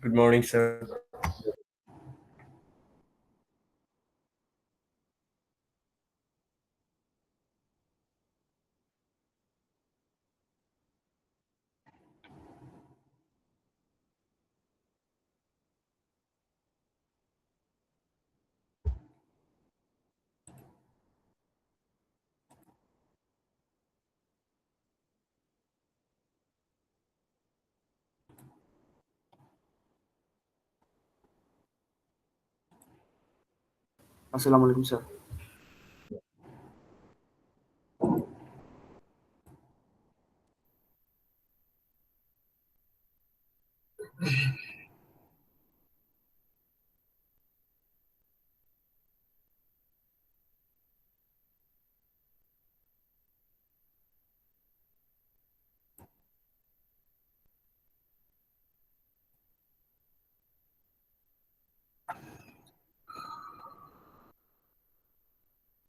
Good morning, sir. Assalamu alaikum, sir.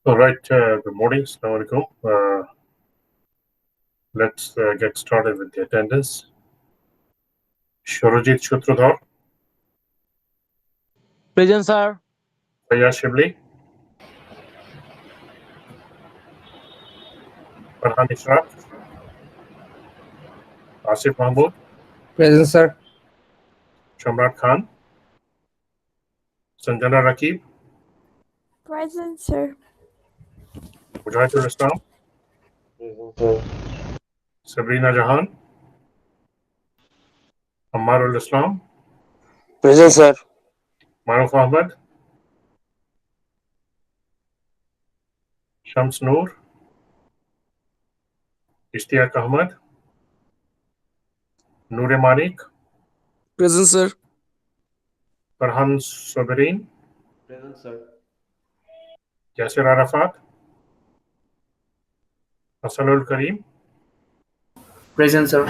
All right, good morning. Assalamu alaikum. Let's get started with the attendance. Shorojit Shutradhar, Present, sir. Faya Shibli, Farhan Ishraq, Asif Mahmood, Present, sir. Shamrat Khan, Sanjana Rakib, Present, sir. Mujahidul Islam, Sabrina Jahan, Ammarul Islam, Present, sir. Maruf Ahmad, Shams Noor, Ishtiaq Ahmad, Noor Manik, Present, sir. Farhan Soberin, Present, sir. Yasir Arafat, Hasanul Karim, Present, sir.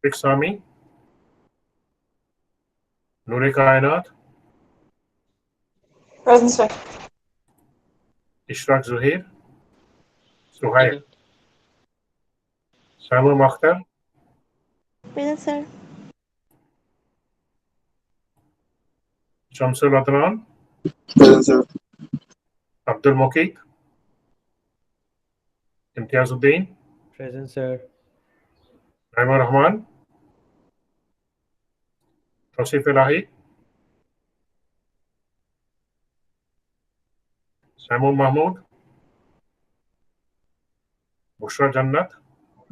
Rick Sami, Noor Kainat, Present, sir. Ishraq Zuhair, Suhaib, Samuel Makhtar, Present, sir. Shamsul Adnan, Present, sir. Abdul Muqeet, Imtiazuddin, Present, sir. Naimur Rahman, Tausif Elahi, Samuel Mahmood, Bushra Jannat,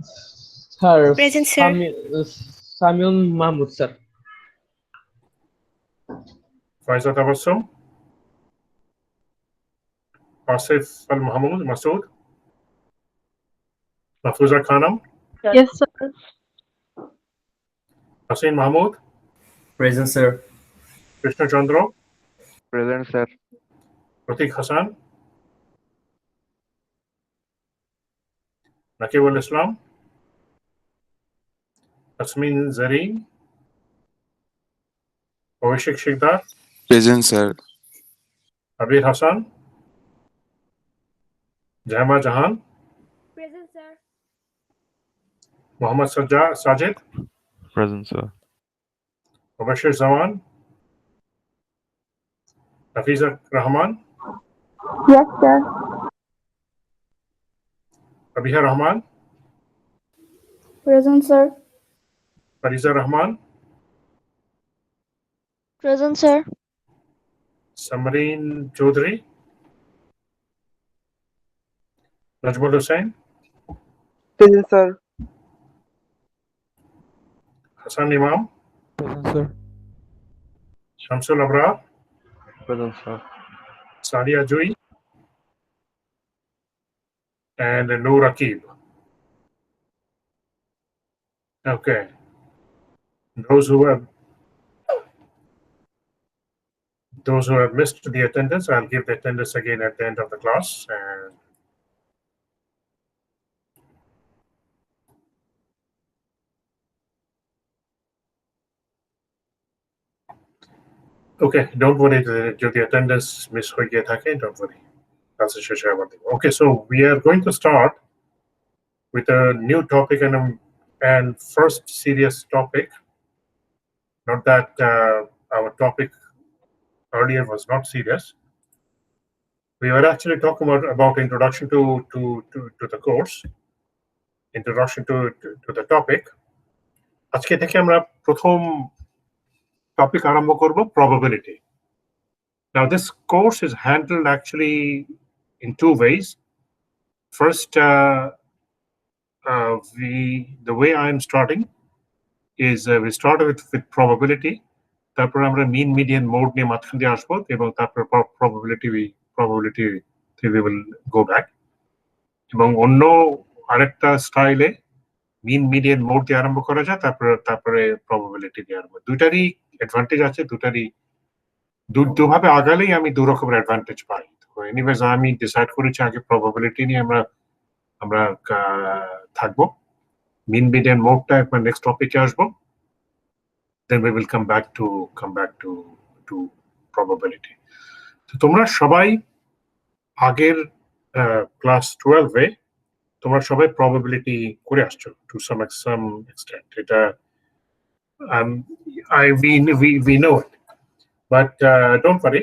Sir. Present, sir. Samuel Mahmood, sir. Faiza Tabassum, Asif Al Mahmood Masood, Mahfuza Khanam, Yes, sir. Hasin Mahmood, Present, sir. Krishna Chandra, Present, sir. Pratik Hassan, Nakib Al Islam, Asmin Zareen, Ovishik Shikdar, Present, sir. Abir Hassan, Jahma Jahan, Present, sir. Muhammad Sajid, Present, sir. Mubashir Zaman, Hafiza Rahman, Yes, sir. Abiha Rahman, Present, sir. Fariza Rahman, Present, sir. Samreen Chaudhary, Najmul Hussain, Present, sir. Hassan Imam, Present, sir. Shamsul Abrar, Present, sir. Sadia Jui, and Noor Akib. Okay. Those who have missed the attendance, I'll give the attendance again at the end of the class. And okay, don't worry, जो the attendance miss हो गया था के, don't worry. That's a share one thing. Okay, so we are going to start with a new topic and first serious topic. Not that our topic earlier was not serious. We were actually talking about introduction to the course, introduction to the topic. আজকে থেকে আমরা প্রথম topic আরম্ভ করব probability. Now this course is handled actually in two ways. First, the way I am starting is we start with probability. তারপর আমরা mean, median, mode নিয়ে মাঝখান দিয়ে আসবো এবং তারপর probability we will go back. এবং অন্য আরেকটা স্টাইলে mean, median, mode দিয়ে আরম্ভ করা যায়, তারপরে probability দিয়ে আরম্ভ। দুটারই অ্যাডভান্টেজ আছে, দুভাবে আগালেই আমি দু রকমের অ্যাডভান্টেজ পাই। এনিওয়েজ আমি ডিসাইড করেছি আগে probability নিয়ে আমরা থাকবো, mean, median, mode-টা একবার নেক্সট টপিকে আসবো, then we will come back to probability. তো তোমরা সবাই আগের ক্লাস 12-এ তোমরা সবাই probability করে আসছো to some extent. এটা we know it, but don't worry.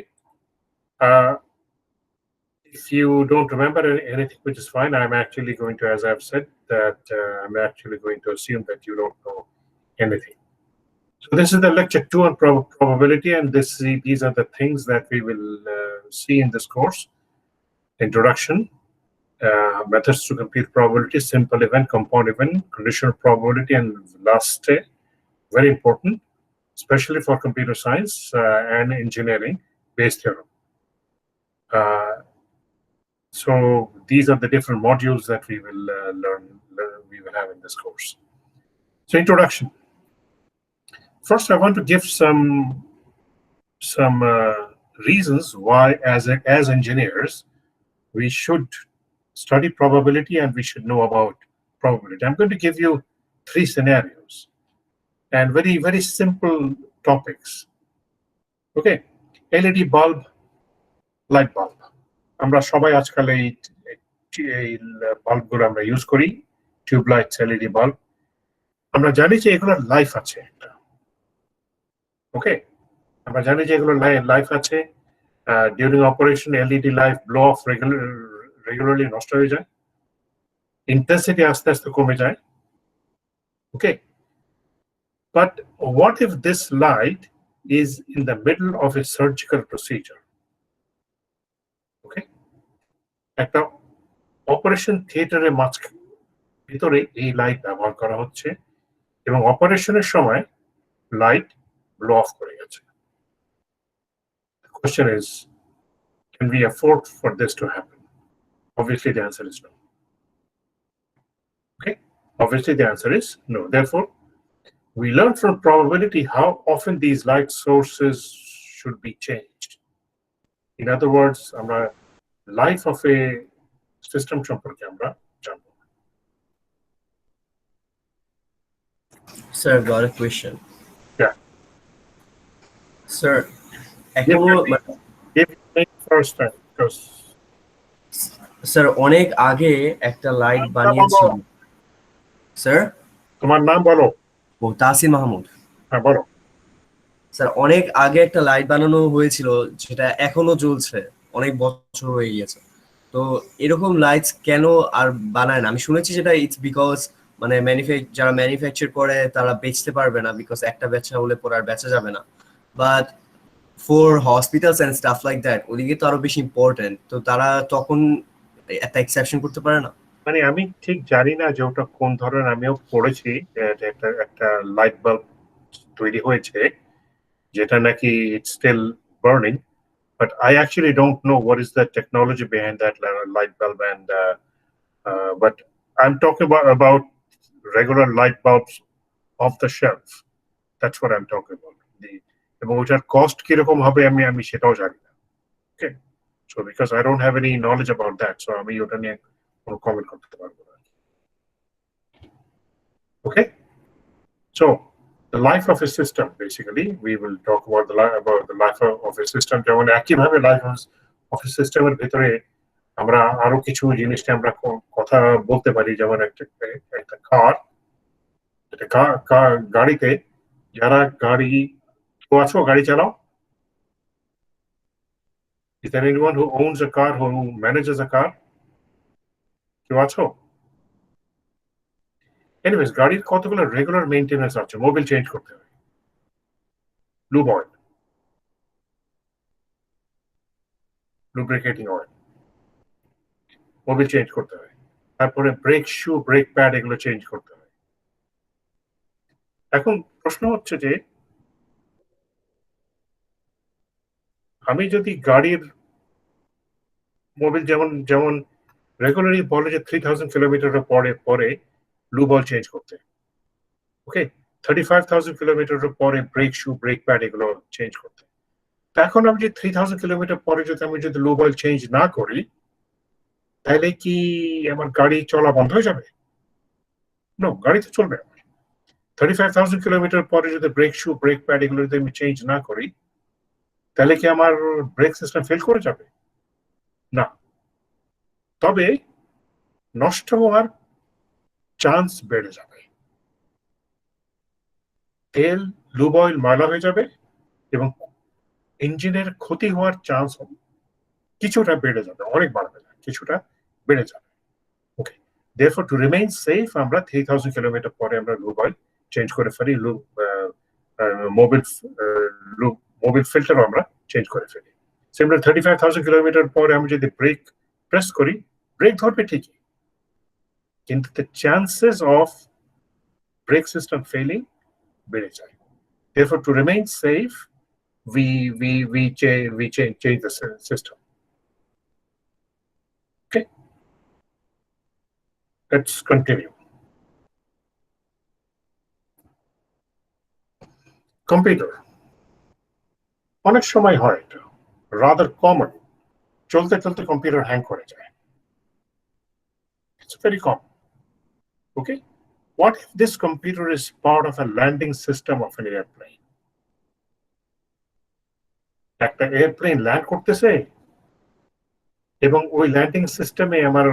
If you don't remember anything, which is fine, I'm actually going to, as I've said, that I'm actually going to assume that you don't know anything. So this is the lecture 2 on probability, and these are the things that we will see in this course. Introduction, methods to compute probability, simple event, compound event, conditional probability, and last, very important, especially for computer science and engineering, Bayes theorem. So these are the different modules that we will we will have in this course. So introduction. First, I want to give some reasons why, as engineers, we should study probability and we should know about probability. I'm going to give you 3 scenarios and very, very simple topics. Okay, LED bulb, light bulb. আমরা সবাই আজকাল এই বাল্বগুলো আমরা use করি, tube lights, LED bulb. আমরা জানি যে এগুলোর লাইফ আছে একটা। ওকে, আমরা জানি যে এগুলোর লাইফ আছে। During operation LED light blow off regularly নষ্ট হয়ে যায়, ইন্টেন্সিটি আস্তে আস্তে কমে যায়। Okay, but what if this light is in the middle of a surgical procedure? Okay, একটা অপারেশন থিয়েটারের ভিতরে এই লাইট ব্যবহার করা হচ্ছে এবং অপারেশনের সময় লাইট blow off করে গেছে। The question is, can we afford for this to happen? Obviously, the answer is no. Okay, obviously the answer is no. Therefore, we learn from probability how often these light sources should be changed. In other words, আমরা life of a system সম্পর্কে আমরা জানবো। Sir, I've got a question. Yeah. Sir, Give me first time, because sir অনেক আগে একটা light বানিয়েছিল। Sir, তোমার নাম বলো। ও তাসিম মাহমুদ। হ্যাঁ, বলো। স্যার, অনেক আগে একটা লাইট বানানো হয়েছিল যেটা এখনো জ্বলছে, অনেক বছর হয়ে গিয়েছে। তো এরকম লাইটস কেন আর বানায় না? আমি শুনেছি যেটা ইটস বিকজ মানে যারা ম্যানুফ্যাকচার করে তারা বেচতে পারবে না, বিকজ একটা বেচা হলে পরে আর বেচা যাবে না। But for hospitals and stuff like that, ওদিকে তো আরো বেশি ইম্পর্টেন্ট, তো তারা তখন একটা এক্সেপশন করতে পারে না? মানে আমি ঠিক জানি না যে ওটা কোন ধরনের, আমিও পড়েছি একটা লাইট বাল্ব তৈরি হয়েছে যেটা নাকি it's still burning, but I actually don't know what is the technology behind that light bulb, and but I am talking about regular light bulbs off the shelf. That's what I'm talking about. এবং ওটার cost কিরকম হবে আমি সেটাও জানি না। ওকে, so because I don't have any knowledge about that, so আমি ওটা নিয়ে কোনো কমেন্ট করতে পারবো না। Okay, so the life of a system, basically we will talk about the life of a system. যেমন একইভাবে life of a system এর ভিতরে আমরা আরো কিছু জিনিস নিয়ে আমরা কথা বলতে পারি, যেমন একটা কার, গাড়িতে যারা গাড়ি কেউ আছো গাড়ি চালাও? Is there anyone who owns a car, who manages a car? কেউ আছো? Anyways, গাড়ির কতগুলো রেগুলার মেইনটেনেন্স আছে। মোবিল চেঞ্জ করতে হয়, lube oil, lubricating oil, Mobil change করতে হয়। তারপরে ব্রেক শু, ব্রেক প্যাড এগুলো চেঞ্জ করতে হয়। এখন প্রশ্ন হচ্ছে যে আমি যদি গাড়ির মোবিল যেমন যেমন রেগুলারলি বলে যে 3000 কিলোমিটার পরে পরে লুব অয়েল চেঞ্জ করতে, ওকে, 35,000 কিলোমিটার পরে ব্রেক শু, ব্রেক প্যাড এগুলো চেঞ্জ করতে। এখন আমি যে 3000 কিলোমিটার পরে যদি লুব অয়েল চেঞ্জ না করি, তাহলে কি আমার গাড়ি চলা বন্ধ হয়ে যাবে? নো, গাড়ি তো চলবে। 35,000 কিলোমিটার পরে যদি ব্রেক শু, ব্রেক প্যাড এগুলো যদি আমি চেঞ্জ না করি, তাহলে কি আমার ব্রেক সিস্টেম ফেল করে যাবে? না, তবে নষ্ট হওয়ার চান্স বেড়ে যাবে। তেল, লুব অয়েল ময়লা হয়ে যাবে এবং ইঞ্জিনের ক্ষতি হওয়ার চান্স কিছুটা বেড়ে যাবে, অনেক বাড়বে না, কিছুটা বেড়ে যাবে। ওকে, therefore to remain safe আমরা 3000 কিলোমিটার পরে আমরা লুব অয়েল চেঞ্জ করে ফেলি, মোবিল মোবিল ফিল্টার আমরা চেঞ্জ করে ফেলি। সিমিলার 35,000 কিলোমিটার পরে আমি যদি ব্রেক প্রেস করি, ব্রেক ধরবে ঠিকই, কিন্তু the chances of brake system failing বেড়ে যায়। Therefore to remain safe we change the system. Okay, let's continue. Computer অনেক সময় হয়, এটা রাদার কমন, চলতে চলতে কম্পিউটার হ্যাং করে যায়। It's very common. Okay, what if this computer is part of a landing system of an airplane? একটা airplane land করতেছে এবং ওই ল্যান্ডিং সিস্টেমে আমার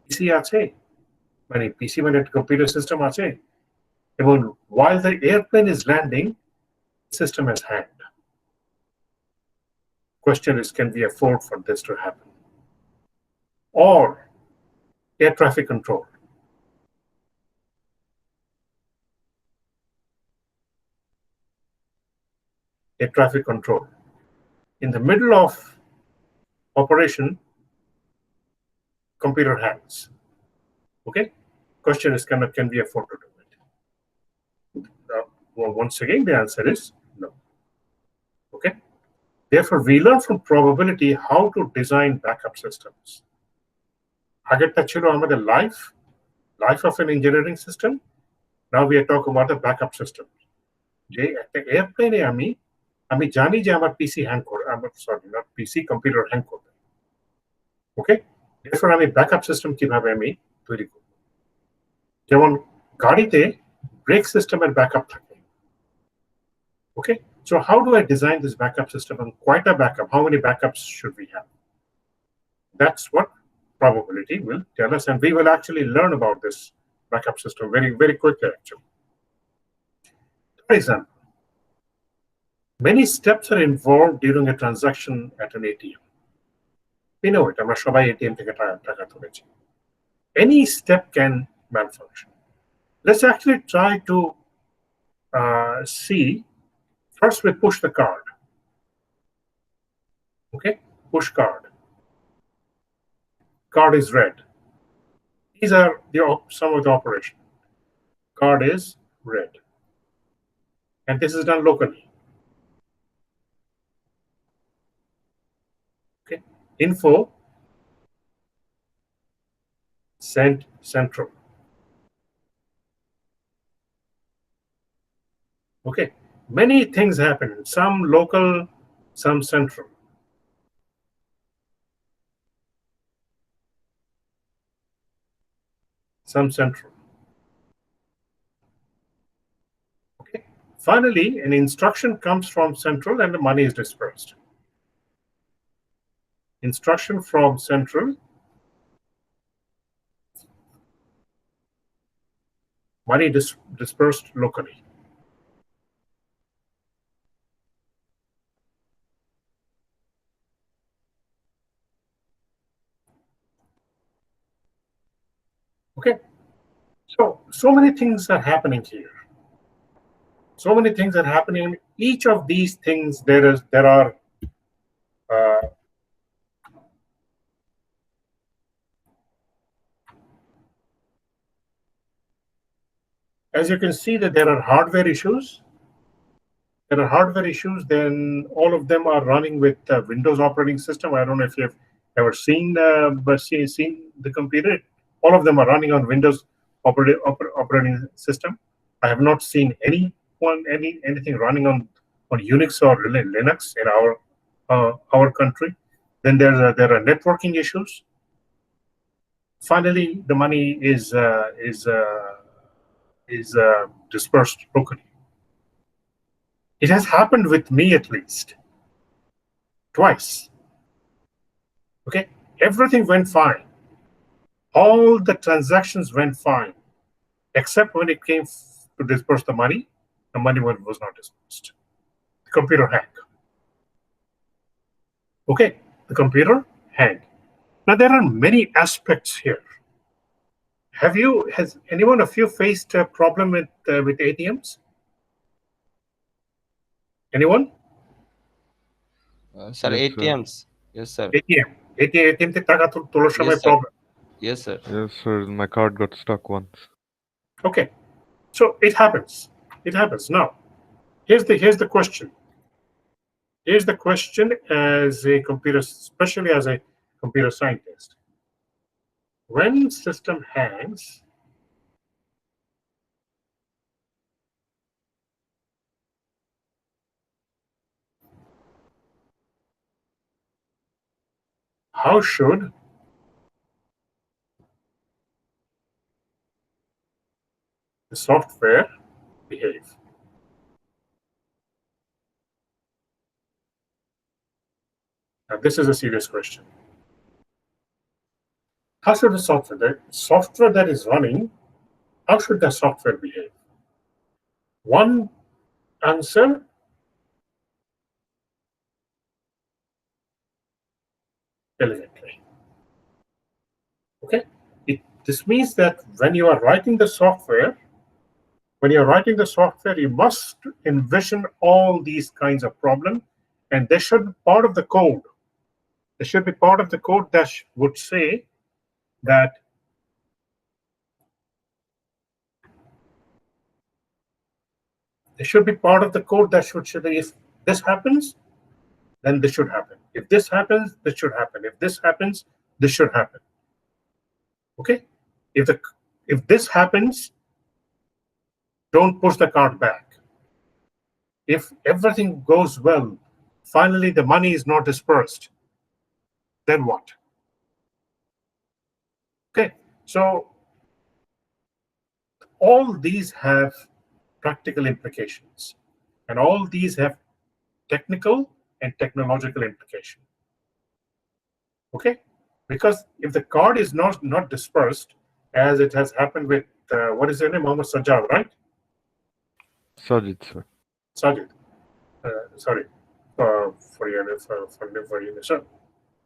পিসি আছে, মানে পিসি মানে কম্পিউটার সিস্টেম আছে, এবং while the airplane is landing, system has hanged. Question is, can we afford for this to happen? Or air traffic control. Air traffic control. In the middle of operation, computer hangs. Okay? Question is, can we afford to do it? Well, once again, the answer is no. Okay? Therefore, we learn from probability how to design backup systems. আগেরটা ছিল আমাদের life of an engineering system. Now we are talking about the backup system. যে একটা এয়ারপ্লেনে আমি জানি যে আমার পিসি hang করে, আমার sorry not PC, computer hang করবে। ওকে, এরপর আমি ব্যাকআপ সিস্টেম কিভাবে আমি তৈরি করব। যেমন গাড়িতে ব্রেক সিস্টেমের ব্যাকআপ থাকে। ওকে, so how do I design this backup system, and quite a backup, how many backups should we have? That's what probability will tell us, and we will actually learn about this backup system very quickly actually. For example, many steps are involved during a transaction at an ATM. We know it, আমরা সবাই ATM থেকে টাকা তুলেছি. Any step can malfunction. Let's actually try to see. First we push the card. Okay, push card. Card is red. These are some of the operation. Card is red. And this is done locally. Okay, info sent central. Okay, many things happen, some local, some central. Some central. Okay, finally an instruction comes from central and the money is dispersed. Instruction from central, money dispersed locally. So many things are happening here. So many things are happening. Each of these things, there are as you can see that there are hardware issues. There are hardware issues. Then all of them are running with Windows operating system. I don't know if you've ever seen the computer. All of them are running on Windows operating system. I have not seen anything running on Unix or Linux in our country. Then there are networking issues. Finally, the money is dispersed locally. It has happened with me at least twice. Okay, everything went fine. All the transactions went fine, except when it came to disperse the money was not dispersed. The computer hanged. Okay, the computer hanged. Now there are many aspects here. Has anyone of you faced a problem with ATMs? Anyone? Sir, Yes, sir. ATMs. Yes, sir. ATM থেকে টাকা তোলার সময় Yes, sir. problem. Yes, sir. Yes, sir. My card got stuck once. Okay, so it happens. It happens. Now, here's the question. Here's the question as a computer, especially as a computer scientist. When system hangs, how should the software behave? Now, this is a serious question. How should the software that is running, how should the software behave? One answer, elegantly. Okay, this means that when you are writing the software, you must envision all these kinds of problems, and there should be part of the code. There should be part of the code that would say that there should be part of the code that should say that if this happens, then this should happen. If this happens, this should happen. If this happens, this should happen. Okay? If this happens, don't push the card back. If everything goes well, finally the money is not dispersed, then what? Okay, so all these have practical implications, and all these have technical and technological implication. Okay, because if the card is not dispersed, as it has happened with what is your name, Mohammed Sajjad, right? Sajid, sir. Sajid, sorry for your sir.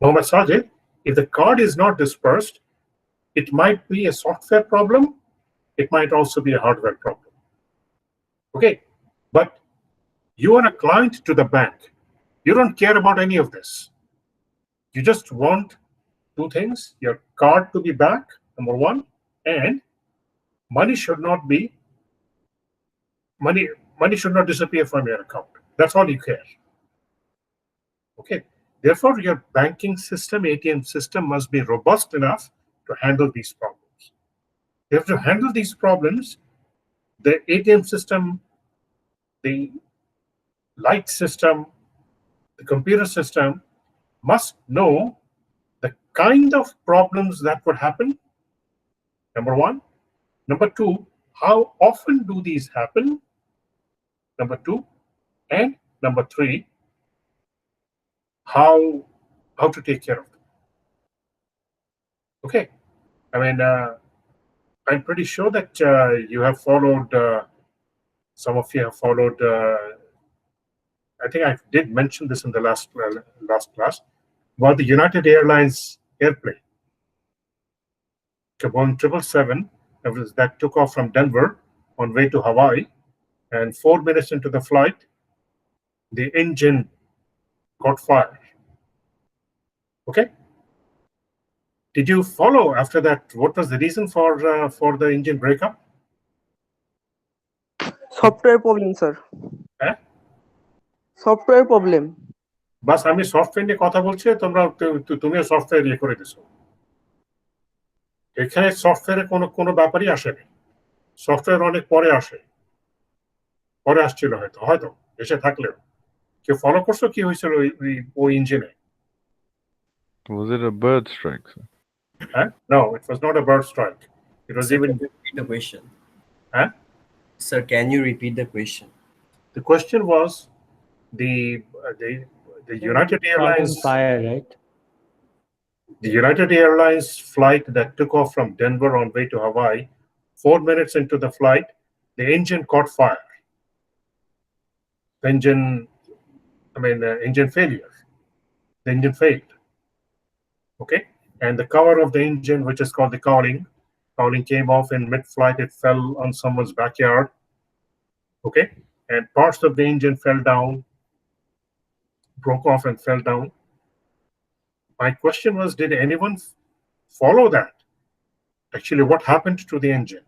Mohammed Sajid, if the card is not dispersed, it might be a software problem. It might also be a hardware problem. Okay, but you are a client to the bank. You don't care about any of this. You just want two things: your card to be back, number one, and money should not disappear from your account. That's all you care. Okay. Therefore, your banking system, ATM system, must be robust enough to handle these problems. You have to handle these problems. The ATM system, the light system, the computer system must know the kind of problems that would happen, number one. Number two, how often do these happen? Number two. And number three, how to take care of them. Okay, I mean, I'm pretty sure that you have followed. Some of you have followed. I think I did mention this in the last class about the United Airlines airplane, Boeing 777, that took off from Denver on way to Hawaii, and 4 minutes into the flight, the engine caught fire. Okay. Did you follow after that? What was the reason for the engine breakup? Software problem, sir. হ্যাঁ? Software problem. বাস আমি software নিয়ে কথা বলছি, তুমিও software ইয়ে করে দিছো। এখানে সফটওয়্যারে কোনো ব্যাপারই আসেনি। সফটওয়্যার অনেক পরে আসছিল হয়তো এসে থাকলেও কেউ ফলো করছো কি হয়েছিল ওই ইঞ্জিনে? Was it a bird strike, sir? No, it was not a bird strike. It was Sir, even. can you repeat the question? Huh? Sir, can you repeat the question? The question was the United Airlines Fire, right? the United Airlines flight that took off from Denver on way to Hawaii. 4 minutes into the flight, the engine caught fire. The engine failure. The engine failed. Okay, and the cover of the engine, which is called the cowling came off in mid-flight. It fell on someone's backyard. Okay, and parts of the engine fell down, broke off and fell down. My question was, did anyone follow that? Actually, what happened to the engine?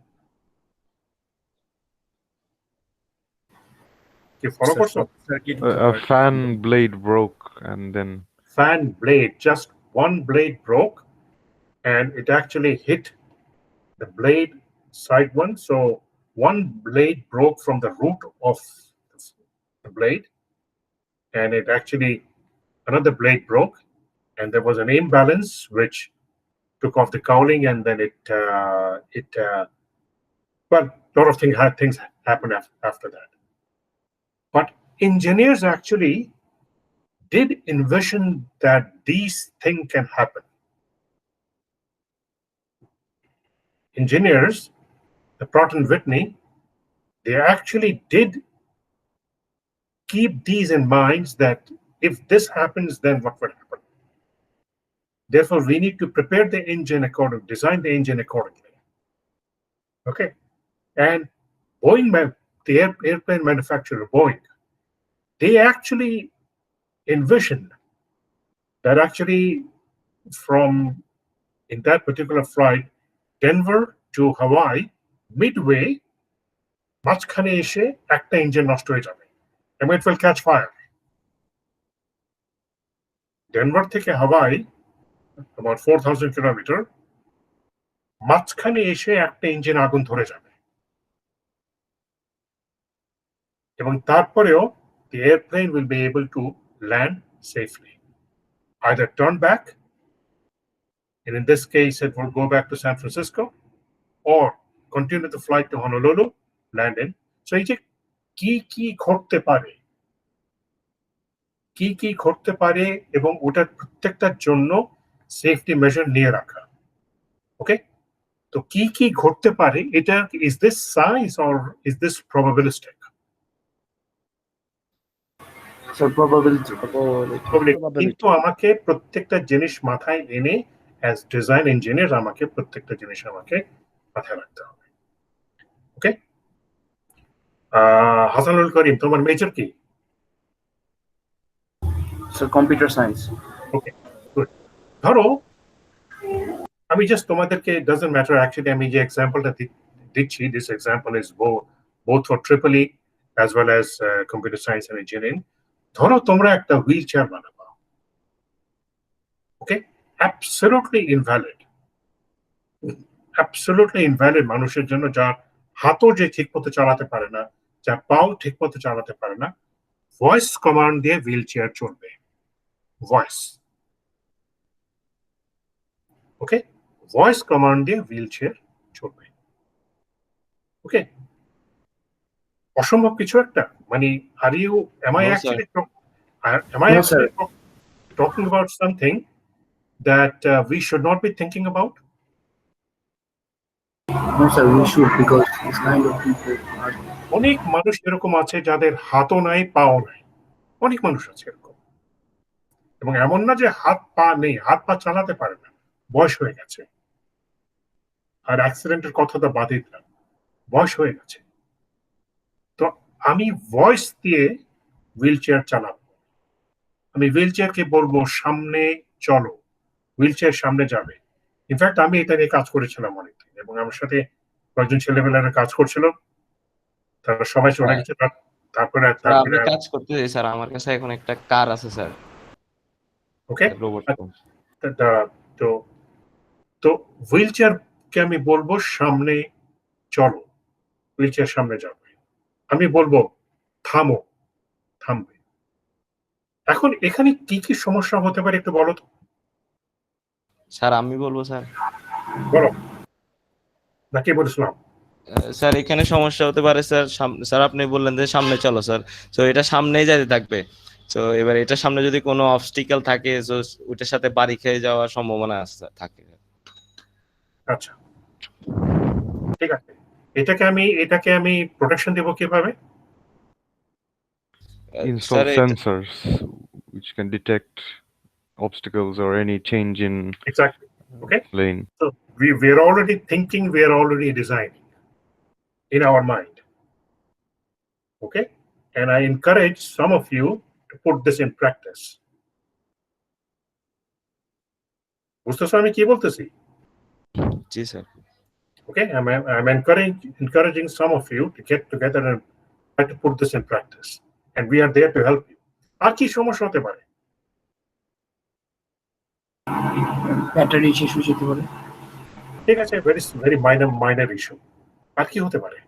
You follow Sir, করছো? circuit A fan blade broke and then Fan blade, just one blade broke, and it actually hit the blade side one. So one blade broke from the root of the blade, and it actually another blade broke, and there was an imbalance which took off the cowling, and then well, a lot of things happened after that. But engineers actually did envision that these things can happen. Engineers, the Pratt and Whitney, they actually did keep these in mind, that if this happens, then what would happen? Therefore, we need to prepare the engine design the engine accordingly. Okay, and Boeing, the airplane manufacturer Boeing, they actually envisioned that actually from in that particular flight, Denver to Hawaii, midway, মাঝখানে এসে একটা engine নষ্ট হয়ে যাবে, and it will catch fire. Denver থেকে হাওয়াই about 4,000 kilometre, মাঝখানে এসে একটা ইঞ্জিন আগুন ধরে যাবে, এবং তারপরেও the airplane will be able to land safely, either turn back, and in this case it will go back to San Francisco, or continue the flight to Honolulu, land in. So এই যে কি ঘটতে পারে এবং ওটার প্রত্যেকটার জন্য safety measure নিয়ে রাখা। ওকে, তো কি ঘটতে পারে, এটা is this science or is this probabilistic? Sir, probability. কিন্তু আমাকে প্রত্যেকটা জিনিস মাথায় এনে অ্যাজ ডিজাইন ইঞ্জিনিয়ার আমাকে প্রত্যেকটা জিনিস আমাকে মাথায় রাখতে হবে। ওকে, হাসানুল করিম, তোমার মেজর কি? Sir, computer science. ওকে, গুড। ধরো আমি জাস্ট তোমাদেরকে, ডাজন্ট ম্যাটার অ্যাকচুয়ালি, আমি যে এক্সাম্পলটা দিচ্ছি, this example is both for triple E as well as computer science and engineering. ধরো তোমরা একটা হুইল চেয়ার বানাবা, ওকে, অ্যাবসলিউটলি ইনভ্যালিড মানুষের জন্য, যার হাতও যে ঠিক মতো চালাতে পারে না, যার পাও ঠিক মতো চালাতে পারে না, ভয়েস কমান্ড দিয়ে হুইল চেয়ার চলবে, ভয়েস। ওকে, ভয়েস কমান্ড দিয়ে হুইল চেয়ার চলবে। ওকে, অসম্ভব কিছু একটা, মানে am I No, actually No, sir. talking about something that we should not be thinking about? No, sir, we should, because this kind of people are. অনেক মানুষ এরকম আছে যাদের হাতও নাই, পাও নাই, অনেক মানুষ আছে এরকম, এবং এমন না যে হাত পা নেই, হাত পা চালাতে পারে না, বয়স হয়ে গেছে, আর অ্যাক্সিডেন্টের কথা তো বাদই দিলাম, বয়স হয়ে গেছে। তো আমি ভয়েস দিয়ে হুইল চেয়ার চালাবো, আমি হুইল চেয়ারকে বলবো সামনে চলো, হুইল চেয়ার সামনে যাবে। ইনফ্যাক্ট আমি এটা নিয়ে কাজ করেছিলাম অনেকদিন, এবং আমার সাথে কয়েকজন ছেলেমেয়েরা কাজ করছিল, তারা সবাই চলে গেছে। তারপরে স্যার আমি কাজ করতেছি স্যার, আমার কাছে এখন একটা কার আছে স্যার, ওকে, রোবট। তো তো হুইল চেয়ারকে আমি বলবো সামনে চলো, হুইল চেয়ার সামনে যাবে। আমি বলবো থামো, থামবে। এখন এখানে কি কি সমস্যা হতে পারে একটু বলো তো। স্যার আমি বলবো স্যার। বলো, নাকি বলছিলাম? স্যার এখানে সমস্যা হতে পারে স্যার, স্যার আপনি বললেন যে সামনে চলো স্যার, তো এটা সামনেই যেতে থাকবে। তো এবার এটার সামনে যদি কোনো অবস্টিকেল থাকে, তো ওইটার সাথে বাড়ি খেয়ে যাওয়ার সম্ভাবনা থাকে। আচ্ছা, ঠিক আছে। এটাকে আমি প্রোটেকশন দেবো কিভাবে? Install sir sensors which can detect obstacles or any change in exactly, okay. lane. So we're already thinking, we're already designing in our mind. Okay? And I encourage some of you to put this in practice. বুঝতেছো আমি কি বলতেছি? জি sir. Okay? I'm encouraging some of you to get together and try to put this in practice. And we are there to help you. আর কি সমস্যা হতে পারে? Battery শেষ হয়ে যেতে পারে। ঠিক আছে, very minor issue. আর কি হতে পারে?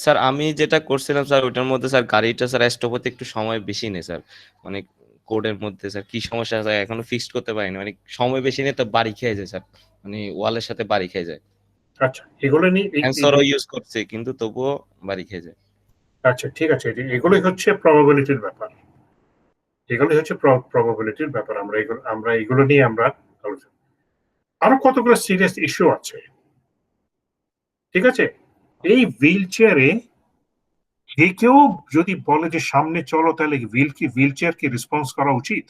স্যার আমি যেটা করছিলাম স্যার, ওইটার মধ্যে স্যার গাড়িটা স্যার স্টপ হতে একটু সময় বেশি নেই স্যার, মানে কোডের মধ্যে স্যার কি সমস্যা আছে এখনো ফিক্সড করতে পারিনি, মানে সময় বেশি নেই তো বাড়ি খেয়ে যায় স্যার, মানে ওয়ালের সাথে বাড়ি খেয়ে যায়। আচ্ছা, এগুলো নিয়ে সেন্সরও ইউজ করছে কিন্তু তবুও বাড়ি খেয়ে যায়। আচ্ছা, ঠিক আছে, এগুলোই হচ্ছে প্রবাবিলিটির ব্যাপার। এগুলোই হচ্ছে প্রবাবিলিটির ব্যাপার। আমরা এগুলো নিয়ে আমরা আলোচনা। আরো কতগুলো সিরিয়াস ইস্যু আছে, ঠিক আছে? এই হুইল চেয়ারে যে কেউ যদি বলে যে সামনে চলো, তাহলে হুইল চেয়ার কি রেসপন্স করা উচিত?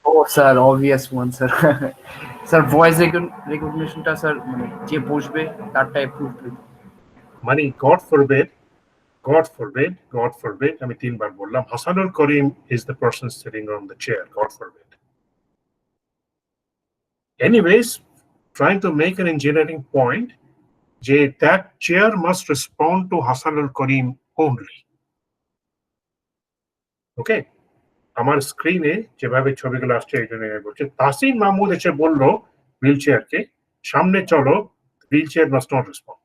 ও sir, obvious one sir. Sir voice রেকগনিশনটা স্যার মানে যে বসবে তারটা অ্যাপ্রুভ করবে। মানে God forbid, আমি তিনবার বললাম, হাসানুল করিম is the person sitting on the chair, God forbid. Anyways, trying to make an engineering point, যে that chair must respond to Hasanul Karim only. ওকে, আমার স্ক্রিনে যেভাবে ছবিগুলো আসছে এই জন্য বলছে, তাসিন মাহমুদ এসে বললো হুইল চেয়ারকে সামনে চলো, wheel chair must not respond.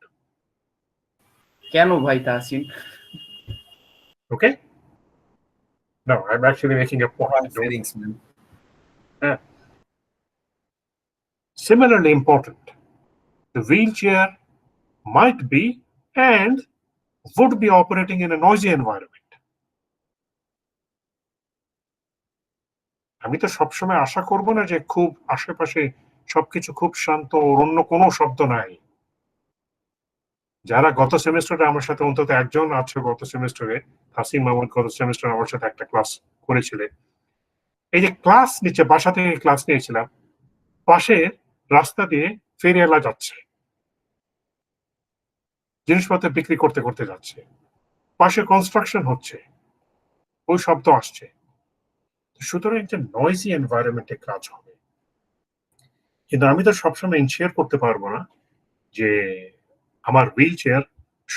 কেন ভাই তাহসিন? ওকে, no, I'm actually making a point. Feelings, man. Similarly important, the wheelchair might be and would be operating in a noisy environment. আমি তো সবসময় আশা করব না যে খুব আশেপাশে সবকিছু খুব শান্ত, অন্য কোনো শব্দ নাই। যারা গত সেমিস্টারে আমার সাথে, অন্তত একজন আছে গত সেমিস্টারে, হাসিম মাহমুদ, গত সেমিস্টারে আমার সাথে একটা ক্লাস করেছিলেন। এই যে ক্লাস নিচ্ছে, বাসা থেকে ক্লাস নিয়েছিলাম, পাশে রাস্তা দিয়ে ফেরিওয়ালা যাচ্ছে, জিনিসপত্র বিক্রি করতে করতে যাচ্ছে, পাশে কনস্ট্রাকশন হচ্ছে, ওই শব্দ আসছে। সুতরাং একটা নয়েজি এনভায়রনমেন্টে কাজ হবে। কিন্তু আমি তো সবসময় ইনশিওর করতে পারবো না যে আমার হুইল চেয়ার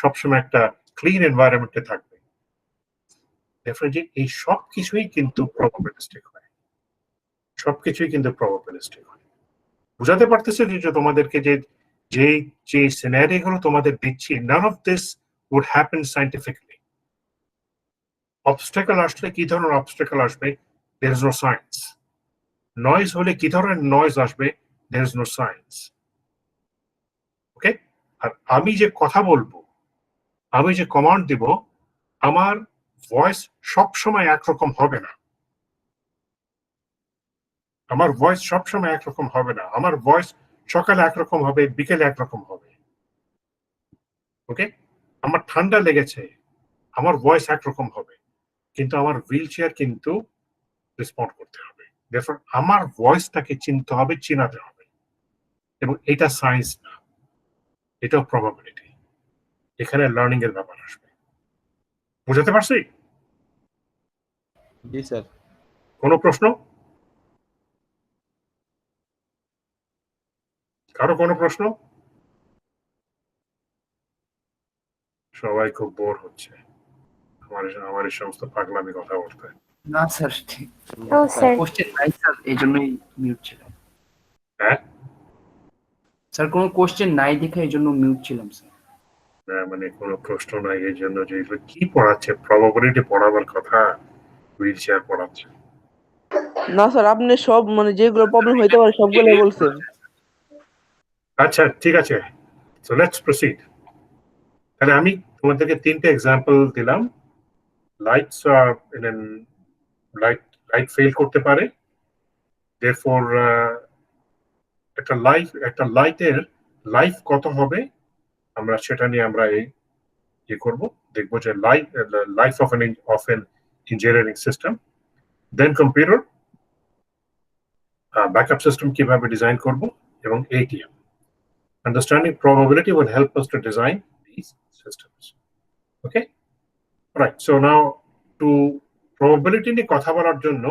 সবসময় একটা ক্লিন এনভায়রনমেন্টে থাকবে। ডেফিনেটলি এই সব কিছুই কিন্তু প্রবাবিলিস্টিক হয়, সবকিছুই কিন্তু প্রবাবিলিস্টিক হয়। বুঝাতে পারতেছে যে তোমাদেরকে যে যে যে সিনারিও গুলো তোমাদের দিচ্ছি, none of this would happen scientifically. Obstacle আসলে কি ধরনের অবস্টাকল আসবে, there is no science. Noise হলে কি ধরনের নয়েজ আসবে, there is no science. ওকে, আর আমি যে কথা বলবো, আমি যে কমান্ড দিব, আমার ভয়েস সবসময় একরকম হবে না। আমার ভয়েস সবসময় একরকম হবে না। আমার ভয়েস সকালে একরকম হবে, বিকেলে একরকম হবে। ওকে, আমার ঠান্ডা লেগেছে, আমার ভয়েস একরকম হবে, কিন্তু আমার হুইল চেয়ার কিন্তু রেসপন্ড করতে হবে। আমার ভয়েসটাকে চিনতে হবে, চিনাতে হবে। এবং এটা সায়েন্স না, এটাও প্রবাবিলিটি। এখানে লার্নিং এর ব্যাপার আসবে। বুঝাতে পারছি? জি স্যার। কোনো প্রশ্ন? কারো কোনো প্রশ্ন? সবাই খুব বোর হচ্ছে আমার এই সমস্ত পাগলামি কথা বলতে। না স্যার, ঠিক No, sir. কোশ্চেন নাই স্যার, এই জন্যই মিউট ছিলাম। হ্যাঁ, স্যার কোনো কোশ্চেন নাই দেখে এই জন্য মিউট ছিলাম স্যার। মানে কোনো প্রশ্ন নাই এই জন্য যে এগুলো কি পড়াচ্ছে? প্রবাবিলিটি পড়াবার কথা, হুইল চেয়ার পড়াচ্ছে। না স্যার, আপনি সব মানে যেগুলো প্রবলেম হইতে পারে সবগুলোই বলছেন। আচ্ছা ঠিক আছে, সো লেটস প্রসিড। তাহলে আমি তোমাদেরকে 3টে এক্সাম্পল দিলাম। লাইটস লাইট ফেল করতে পারে, দেয়ারফর একটা লাইটের লাইফ কত হবে আমরা সেটা নিয়ে আমরা করব, দেখবো যে life of an engineering system, then computer backup system কিভাবে ডিজাইন করব, এবং ATM. Understanding probability will help us to design these systems. Okay, right. So now to probability নিয়ে কথা বলার জন্য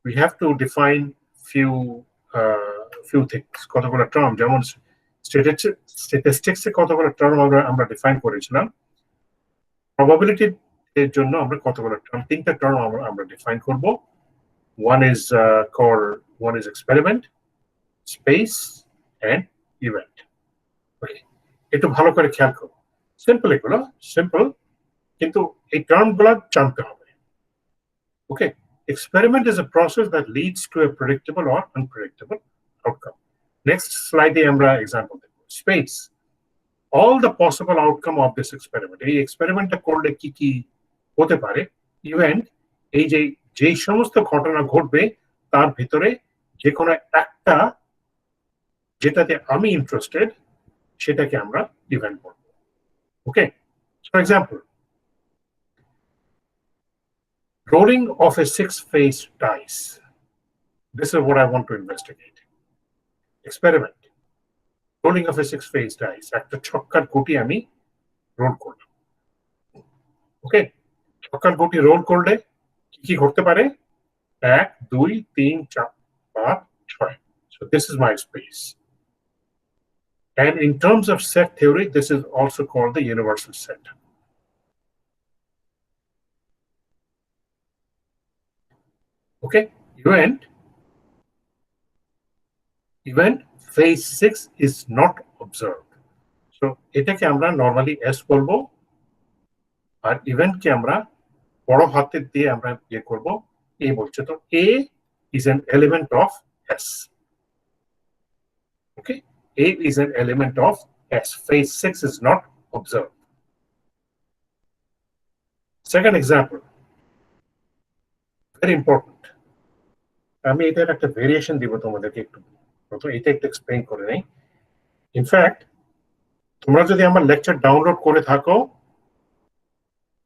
we have to define few things, কতগুলো term, যেমন statistics এ কতগুলো টার্ম আমরা ডিফাইন করেছিলাম, প্রবাবিলিটি এর জন্য আমরা কতগুলো টার্ম, 3টা টার্ম আমরা ডিফাইন করব। one is experiment, space and event. Okay, একটু ভালো করে খেয়াল করো, সিম্পল এগুলো, সিম্পল, কিন্তু এই টার্ম গুলো জানতে হবে। ওকে, experiment is a process that leads to a predictable or unpredictable outcome. Next slide এ আমরা এক্সাম্পল দেখব। Space, all the possible outcome of this experiment, এই এক্সপেরিমেন্টটা করলে কি কি হতে পারে। ইভেন্ট, এই যে সমস্ত ঘটনা ঘটবে তার ভিতরে যে কোনো একটা যেটাতে আমি ইন্টারেস্টেড সেটাকে আমরা ইভেন্ট বলবো। Okay, for example, rolling of a 6-faced dice. This is what I want to investigate. Experiment. Rolling of a 6-faced dice. একটা ছক্কার গুটি আমি রোল করলাম। ওকে, ছক্কার গুটি রোল করলে কি কি ঘটতে পারে? 1, 2, 3, 4, 5, 6. So this is my space. And in terms of set theory, this is also called the universal set. Okay, event phase 6 is not observed. So এটাকে আমরা নরমালি S বলবো, আর ইভেন্ট কে আমরা বড় হাতের দিয়ে আমরা করব A বলছে। তো A is an element of S. Okay, A is an element of S. Phase 6 is not observed. Second example, very important. আমি এটার একটা ভেরিয়েশন দিব তোমাদেরকে, একটু এটা একটু এক্সপ্লেইন করে নেই। ইনফ্যাক্ট তোমরা যদি আমার লেকচার ডাউনলোড করে থাকো,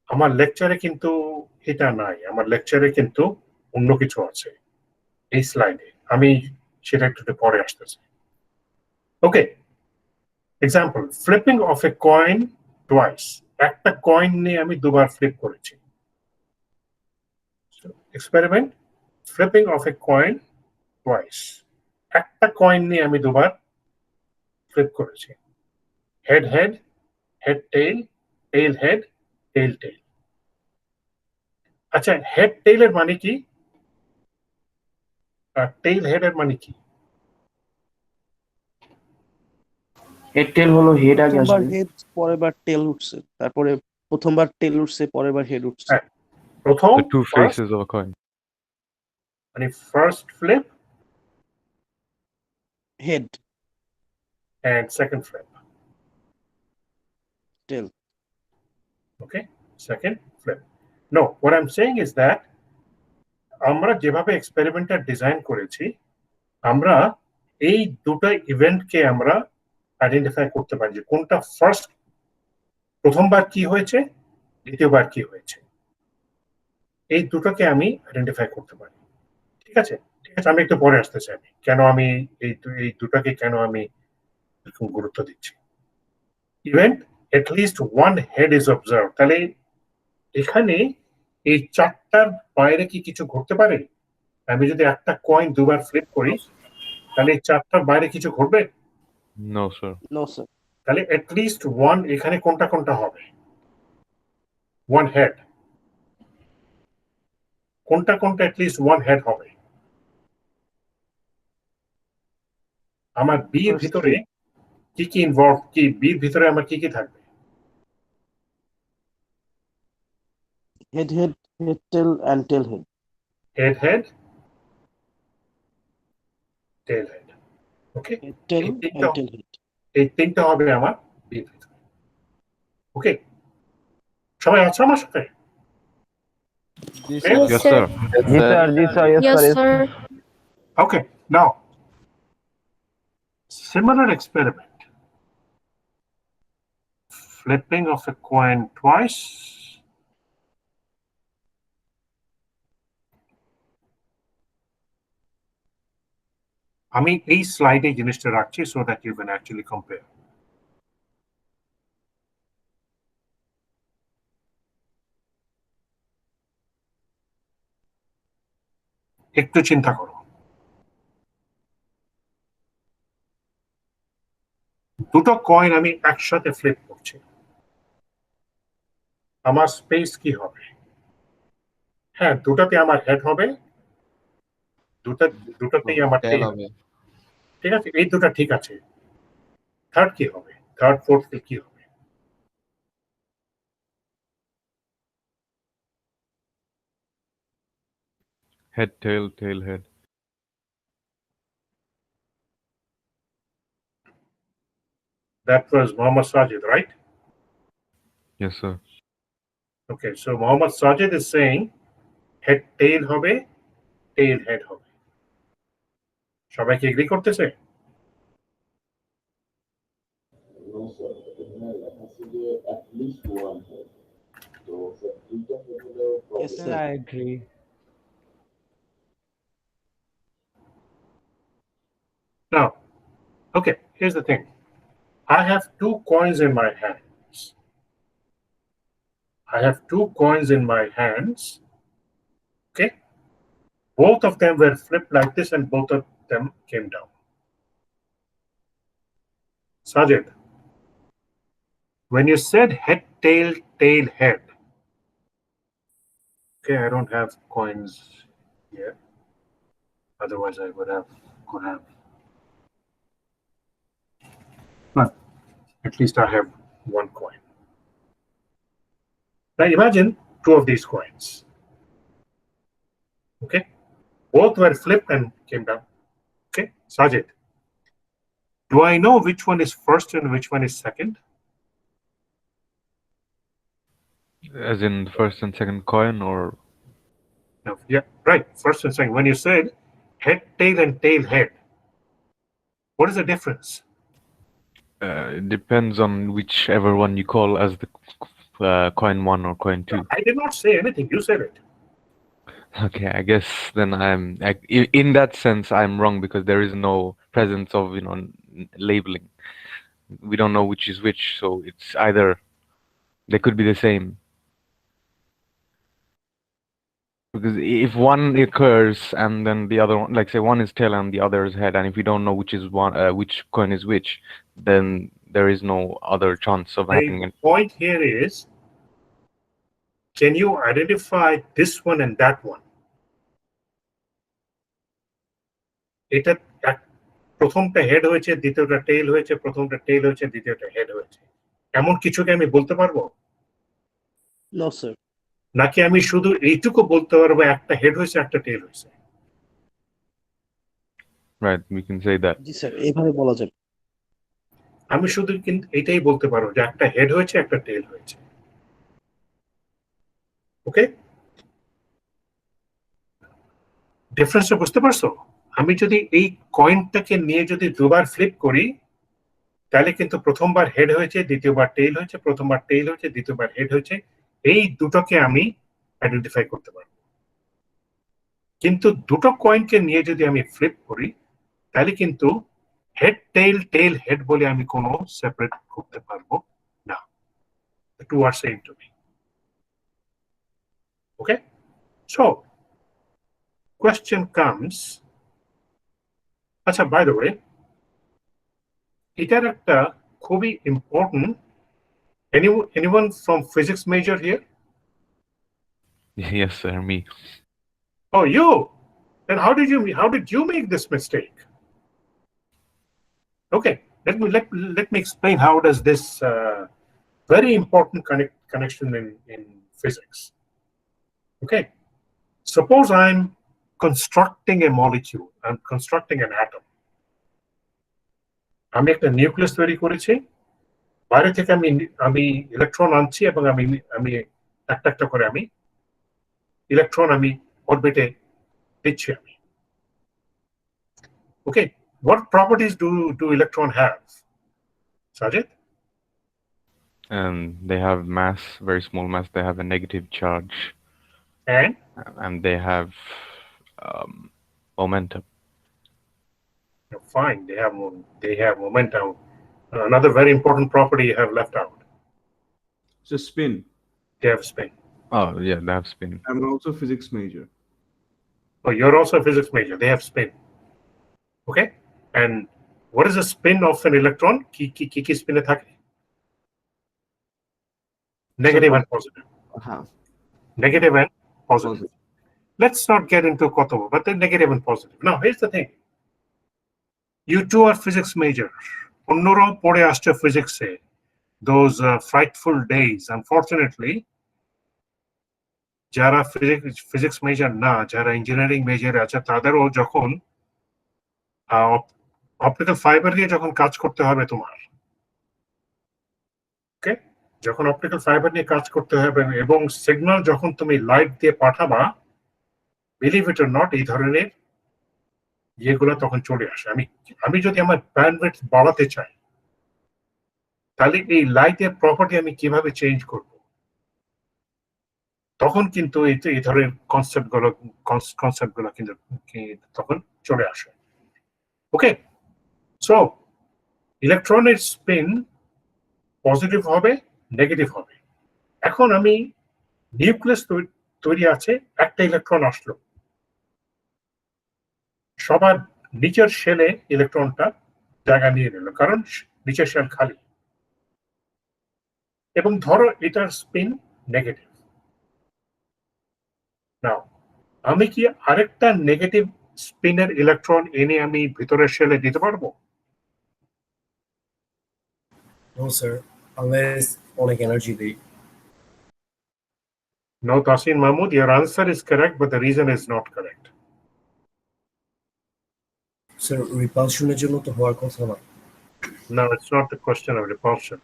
আমার লেকচারে কিন্তু এটা নাই, আমার লেকচারে কিন্তু অন্য কিছু আছে এই স্লাইডে, আমি সেটা একটু পরে আসতেছি। Okay, example, flipping of a coin twice, একটা কয়েন নিয়ে আমি দুবার ফ্লিপ করেছি। Experiment, flipping of a coin twice, একটা কয়েন নিয়ে আমি দুবার ফ্লিপ করেছি। Head head, head tail, tail head, tail tail. আচ্ছা, হেড টেইল এর মানে কি, আর টেইল হেড এর মানে কি? হেড টেল হলো হেড আগে প্রথমবার আসবে, হেড পরের বার টেল উঠছে, তারপরে প্রথমবার টেল উঠছে পরের বার হেড উঠছে। হ্যাঁ, প্রথম The two faces of a coin. মানে first flip head and second flip. Tail. Okay, second flip. No, what I'm saying is that আমরা যেভাবে এক্সপেরিমেন্টটা ডিজাইন করেছি, আমরা এই দুটো ইভেন্টকে আমরা আইডেন্টিফাই করতে পারি যে কোনটা ফার্স্ট, প্রথমবার কি হয়েছে, দ্বিতীয়বার কি হয়েছে, এই দুটোকে আমি আইডেন্টিফাই করতে পারি। ঠিক আছে, ঠিক আছে, আমি একটু পরে আসতে চাই কেন আমি এই দুটাকে কেন আমি এরকম গুরুত্ব দিচ্ছি। Even at least one head is observed, তাহলে এখানে এই চারটার বাইরে কি কিছু ঘটতে পারে? আমি যদি একটা কয়েন দুবার ফ্লিপ করি তাহলে এই চারটার বাইরে কিছু ঘটবে? No, sir. No sir. তাহলে at least one, এখানে কোনটা কোনটা হবে? one head, কোনটা কোনটা at least one head হবে? আমার বি এর ভিতরে কি কি ইনভলভ, কি বি এর ভিতরে আমার কি কি থাকবে? Head head head tell and tell head. Head head tell head, okay, head tell and tell head. এই তিনটা হবে আমার বি এর ভিতরে। ওকে, সবাই আছো আমার সাথে? Yes, Yes, sir. sir. G sir, G sir, Yes, sir. Okay, now similar experiment, flipping of a coin twice, আমি এই স্লাইডে জিনিসটা রাখছি so that you can actually compare. একটু চিন্তা করো, দুটো কয়েন আমি একসাথে ফ্লিপ করছি, আমার স্পেস কি হবে? হ্যাঁ, দুটাতে আমার হেড হবে, দুটাতেই আমার টেল হবে, ঠিক আছে, এই দুটা ঠিক আছে। থার্ড কি হবে? থার্ড ফোর্থ কি হবে? Head, tail, tail, head. That was Mohammad Sajid, right? Yes, sir. Okay, so Mohammad Sajid is saying head tail হবে, tail head হবে। সবাই কি এগ্রি করতেছে? Yes, sir. I agree. Now, okay, here's the thing. I have two coins in my hands. I have two coins in my hands. Okay. Both of them were flipped like this and both of them came down. Sajid, when you said head, tail, tail, head. Okay, I don't have coins here. Otherwise, I could have. But at least I have one coin. Now imagine two of these coins. Okay, both were flipped and came down. Okay, Sajid, do I know which one is first and which one is second? As in the first and second coin, or No, yeah, right. First and second. When you said head, tail, and tail, head, what is the difference? it depends on whichever one you call as the coin one or coin two. I did not say anything. You said it. Okay, I guess then in that sense I'm wrong because there is no presence of labeling. We don't know which is which, so it's either they could be the same. Because if one occurs and then the other one, like say one is tail and the other is head, and if we don't know which is which coin is which, then there is no other chance of happening. The point here is, can you identify this one and that one? এটা প্রথমটা head হয়েছে, দ্বিতীয়টা টেল হয়েছে, প্রথমটা টেল হয়েছে, দ্বিতীয়টা head হয়েছে, এমন কিছুকে আমি বলতে পারবো? No sir. নাকি আমি শুধু এইটুকু বলতে পারবো একটা হেড হয়েছে একটা টেল হয়েছে? Right, we can say that. G sir, এইভাবে বলা যাবে। আমি শুধু কিন্তু এটাই বলতে পারবো যে একটা হেড হয়েছে একটা টেল হয়েছে। ওকে, ডিফারেন্সটা বুঝতে পারছো? আমি যদি এই কয়েনটাকে নিয়ে যদি দুবার ফ্লিপ করি তাহলে কিন্তু প্রথমবার হেড হয়েছে, দ্বিতীয়বার টেল হয়েছে, প্রথমবার টেল হয়েছে, দ্বিতীয়বার হেড হয়েছে, এই দুটোকে আমি আইডেন্টিফাই করতে পারবো। কিন্তু দুটো কয়েনকে নিয়ে যদি আমি ফ্লিপ করি তাহলে কিন্তু হেড টেইল টেইল হেড বলে আমি কোনো সেপারেট করতে পারবো না। The two are same to me. Okay? So, question comes, আচ্ছা, by the way, এটার একটা খুবই important, anyone from physics major here? Yes, sir, me. Oh, you? Then how did you make this mistake? Okay, let me explain how does this very important connection in physics. Okay, suppose I'm constructing a molecule, I'm constructing an atom. আমি একটা nucleus তৈরি করেছি, বাইরে থেকে আমি electron আনছি এবং আমি একটা একটা করে আমি ইলেকট্রন আমি অরবিটে দিচ্ছি আমি। ওকে, what properties do electron have, Sajid? They have mass, very small mass. They have a negative charge, And they have momentum. fine, they have momentum. Another very important property you have left out. So spin. They have spin. Oh, yeah, they have spin. I'm also physics major. Oh, you're also a physics major. They have spin. Okay, and what is the spin of an electron? Ki spin e thake? Negative and positive. Negative and positive. Let's not get into kotobo, but they're negative and positive. Now, here's the thing. You two are physics major. Onnora pore asche physics e those frightful days. Unfortunately, jara physics major na, jara engineering major ache tadero jokhon optical fibre দিয়ে যখন কাজ করতে হবে তোমার, ওকে, যখন optical fibre নিয়ে কাজ করতে হবে এবং সিগন্যাল যখন তুমি লাইট দিয়ে পাঠাবা, বিলিভ ইট অর নট, এই ধরনের ইয়েগুলো তখন চলে আসে। আমি যদি আমার ব্যান্ডউইথ বাড়াতে চাই তাহলে এই লাইটের প্রপার্টি আমি কিভাবে চেঞ্জ করব, তখন কিন্তু এই ধরনের কনসেপ্টগুলো কিন্তু তখন চলে আসে। ওকে, সো ইলেকট্রনের স্পিন পজিটিভ হবে, নেগেটিভ হবে। এখন আমি নিউক্লিয়াস তৈরি আছে, একটা ইলেকট্রন আসলো, সবার নিচের শেলে ইলেকট্রনটা জায়গা নিয়ে নিল, কারণ নিচের শেল খালি, এবং ধরো এটার স্পিন নেগেটিভ। নাও আমি কি আরেকটা নেগেটিভ স্পিনের ইলেকট্রন এনে আমি ভিতরের শেলে দিতে পারবো? No, sir, unless অনেক এনার্জি দেই। No, Tasin Mahmood, your answer is correct, but the reason is not correct. Sir রিপালশনের জন্য তো হওয়ার কথা না। No, it's not the question of repulsion.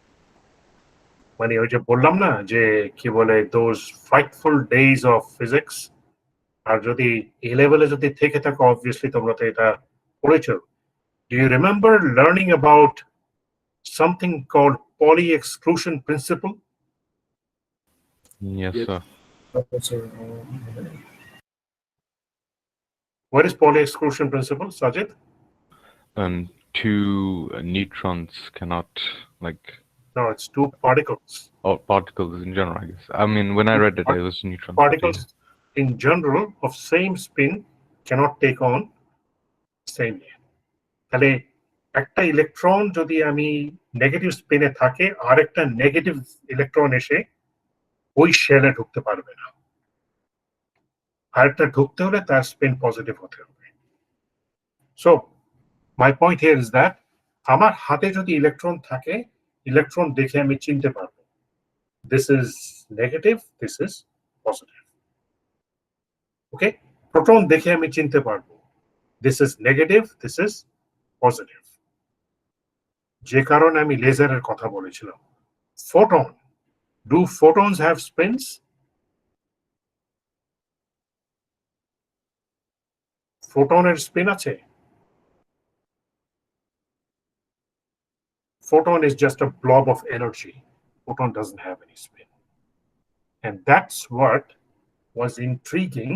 মানে ওই যে বললাম না যে কি বলে those frightful days of physics, আর যদি এ লেভেলে যদি থেকে থাকো obviously তোমরা তো এটা পড়েছো। Do you remember learning about something called Pauli exclusion principle? Yes, sir. What is Pauli exclusion principle, Sajid? Two neutrons cannot, like, No, it's two particles. or particles in general, I guess. I mean, when I read it, it was neutrons. Particles in general of same spin cannot take on same layer. তাহলে একটা electron যদি আমি negative স্পিনে থাকে, আর একটা negative electron এসে ওই শেলে ঢুকতে পারবে না, আরেকটা ঢুকতে হলে তার স্পিন পজিটিভ হতে হবে। So my point here is that আমার হাতে যদি ইলেকট্রন থাকে, ইলেকট্রন দেখে আমি চিনতে পারবো this is negative, this is positive. Okay, proton দেখে আমি চিনতে পারবো this is negative, this is positive. যে কারণে আমি লেজারের কথা বলেছিলাম। Photon, do photons have spins? ফোটনের স্পিন আছে? Photon is just a blob of energy. Photon doesn't have any spin. And that's what was intriguing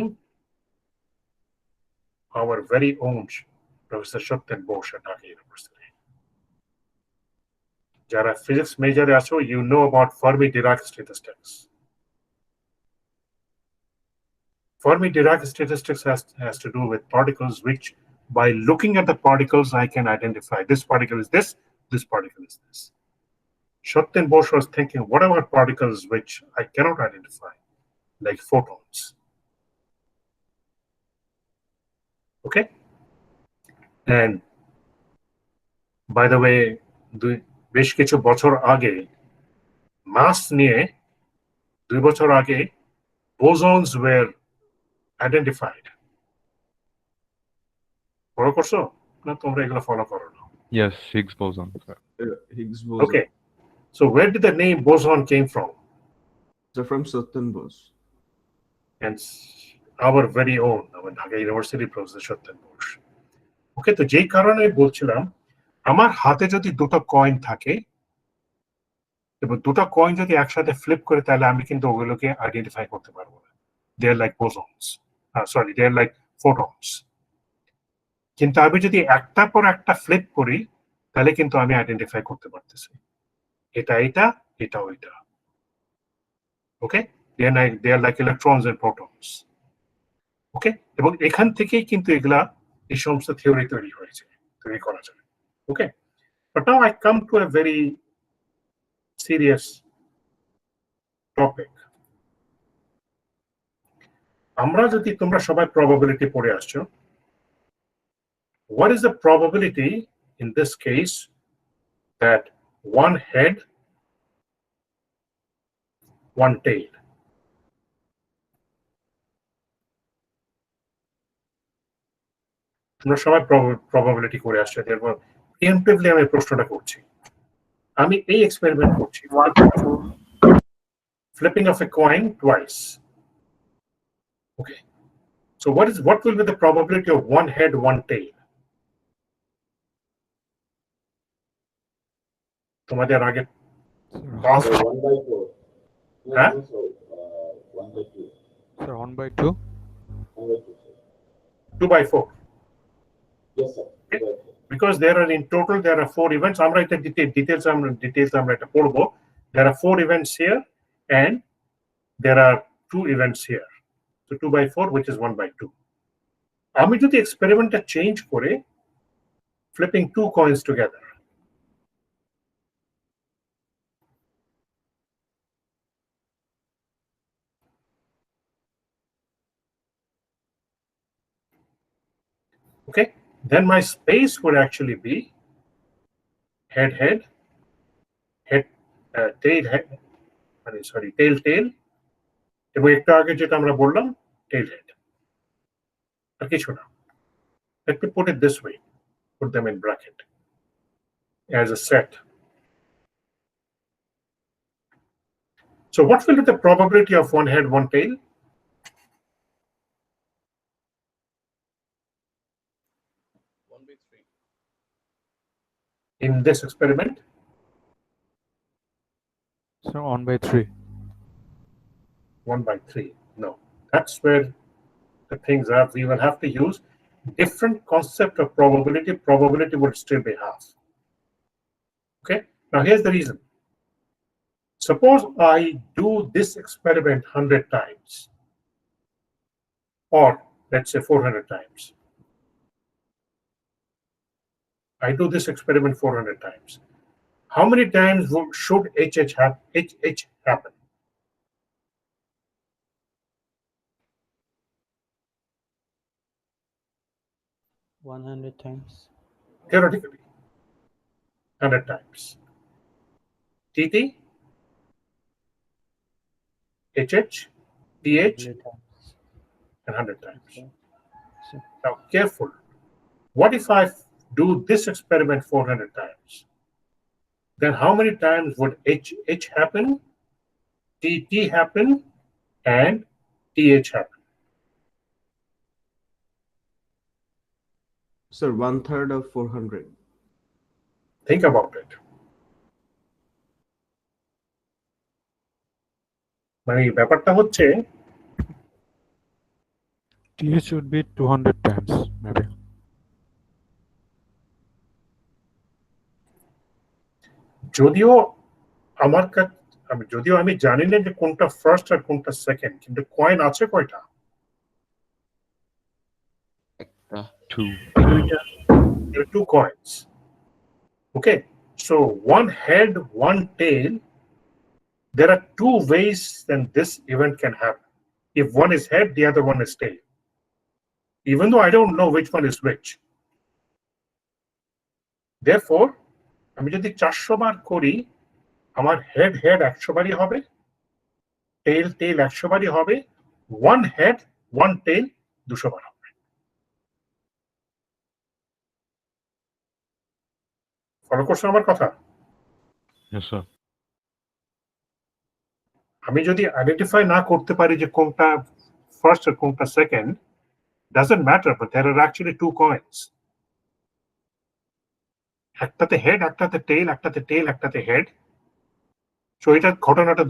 our very own Professor Satyan Bose at Dhaka University. যারা physics major আছো, you know about Fermi-Dirac statistics. Fermi-Dirac statistics has to do with particles which, by looking at the particles, I can identify this particle is this particle is this. Satyan Bose was thinking, what about particles which I cannot identify, like photons? Okay? And by the way, বেশ কিছু বছর আগে মাস নিয়ে 2 বছর আগে bosons were identified. Follow করছো না তোমরা এগুলো ফলো করো না? Yes, Higgs boson. Higgs boson. Okay. So where did the name boson came from? So from Satyan Bose. And our very own, our Dhaka University Professor Satyan Bose. Okay, তো যেই কারণে বলছিলাম, আমার হাতে যদি দুটো কয়েন থাকে এবং দুটো কয়েন যদি একসাথে ফ্লিপ করে, তাহলে আমি কিন্তু ওগুলোকে আইডেন্টিফাই করতে পারবো না। দে আর লাইক বোসনস, সরি, দে আর লাইক ফোটনস। কিন্তু আমি যদি একটার পর একটা ফ্লিপ করি, তাহলে কিন্তু আমি আইডেন্টিফাই করতে পারতেছি এটা এটা এটা ওইটা। ওকে, দে আর লাইক ইলেকট্রনস এন্ড প্রোটনস। ওকে, এবং এখান থেকেই কিন্তু এগুলা এই সমস্ত থিওরি তৈরি করা যায়। Okay, but now I come to a very serious topic. আমরা যদি, তোমরা সবাই প্রবাবিলিটি পড়ে আসছো, what is the probability in this case that one head, one tail? তোমরা সবাই প্রবাবিলিটি করে আসছো, এরপর প্রিএমপ্টিভলি আমি প্রশ্নটা করছি। আমি এই এক্সপেরিমেন্ট করছি, flipping of a coin twice. Okay, so what will be the probability of one head, one tail? তোমাদের আগে Sir, 1/4. হ্যাঁ, 1/2. Sir, 1/2. 1/2, sir. 2/4. Yes, sir. Okay. Because there are in total there are 4 events. আমরা এটা details আমরা এটা পড়বো. There are 4 events here and there are 2 events here. So 2/4, which is 1/2. আমি যদি এক্সপেরিমেন্টটা চেঞ্জ করে flipping 2 coins together, okay, then my space would actually be head, tail, tail, এবং একটু আগে যেটা আমরা বললাম tail head, আর কিছু না। Let me put it this way, put them in bracket as a set. So what will be the probability of one head, one tail? In this experiment? Sir, 1/3. 1/3. No, that's where the things are. We will have to use different concept of probability. Probability would still be half. Okay, now here's the reason. Suppose I do this experiment 100 times, or let's say 400 times. I do this experiment 400 times. How many times should HH happen? $100 times. Theoretically, 100 times. TT, HH, TH, 100 times. and 100 times. Sure. Now, careful. What if I do this experiment 400 times? Then how many times would HH happen, TT happen, and TH happen? Sir, 1/3 of 400. Think about it. মানে ব্যাপারটা হচ্ছে TH would be 200 times, maybe. যদিও আমার কাছে যদিও আমি জানি না যে কোনটা ফার্স্ট আর কোনটা সেকেন্ড, কিন্তু কয়েন আছে কয়টা? Two. There are two coins. Okay, so one head, one tail. There are two ways then this event can happen. If one is head, the other one is tail. Even though I don't know which one is which. Therefore, আমি যদি 400 বার করি, আমার head 100 বারই হবে, টেল 100 বারই হবে, one head, one tail 200 বার হবে। Follow করছো আমার কথা? Yes, sir. আমি যদি আইডেন্টিফাই না করতে পারি যে কোনটা ফার্স্ট আর কোনটা second, doesn't matter, but there are actually two coins. একটাতে হেড, একটাতে টেল, একটাতে টেল, একটাতে হেড। সো এটা ঘটনাটা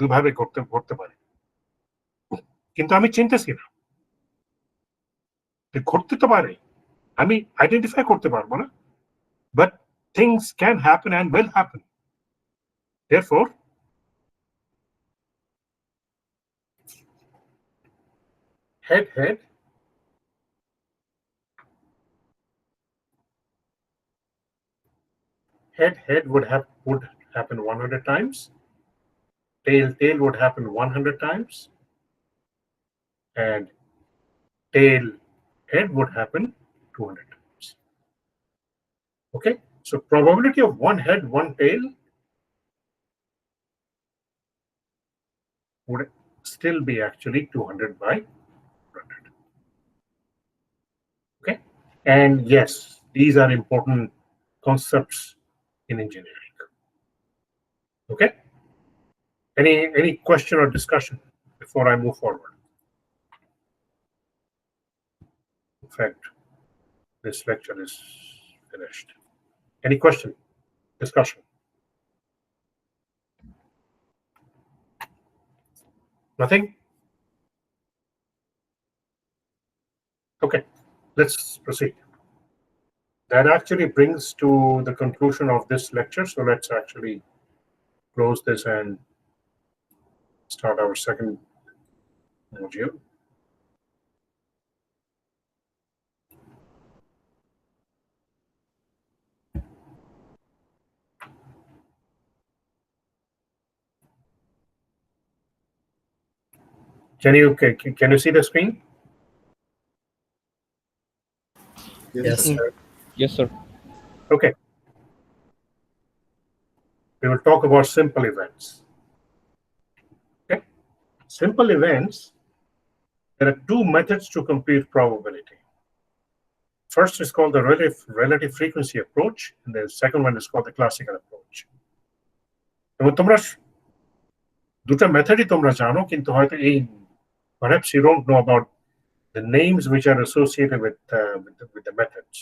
দুভাবে ঘটতে পারে, কিন্তু আমি চিনতেছি না, ঘটতে তো পারে, আমি আইডেন্টিফাই করতে পারবো না, but things can happen and will happen. Therefore, head would happen 100 times, tail would happen 100 times, and tail head would happen 200 times. Okay, so probability of one head, one tail would still be actually 200 by 100. Okay, and yes, these are important concepts in engineering. Okay, any question or discussion before I move forward? In fact, this lecture is finished. Any question, discussion? Nothing? Okay, let's proceed. That actually brings to the conclusion of this lecture. So let's actually close this and start our second module. Can you see the screen? Yes, sir. Yes, sir. Okay. We will talk about simple events. Okay. Simple events, there are two methods to compute probability. First is called the relative frequency approach, and the second one is called the classical approach. এবং তোমরা দুটো মেথডই তোমরা জানো, কিন্তু হয়তো এই perhaps you don't know about the names which are associated with the methods.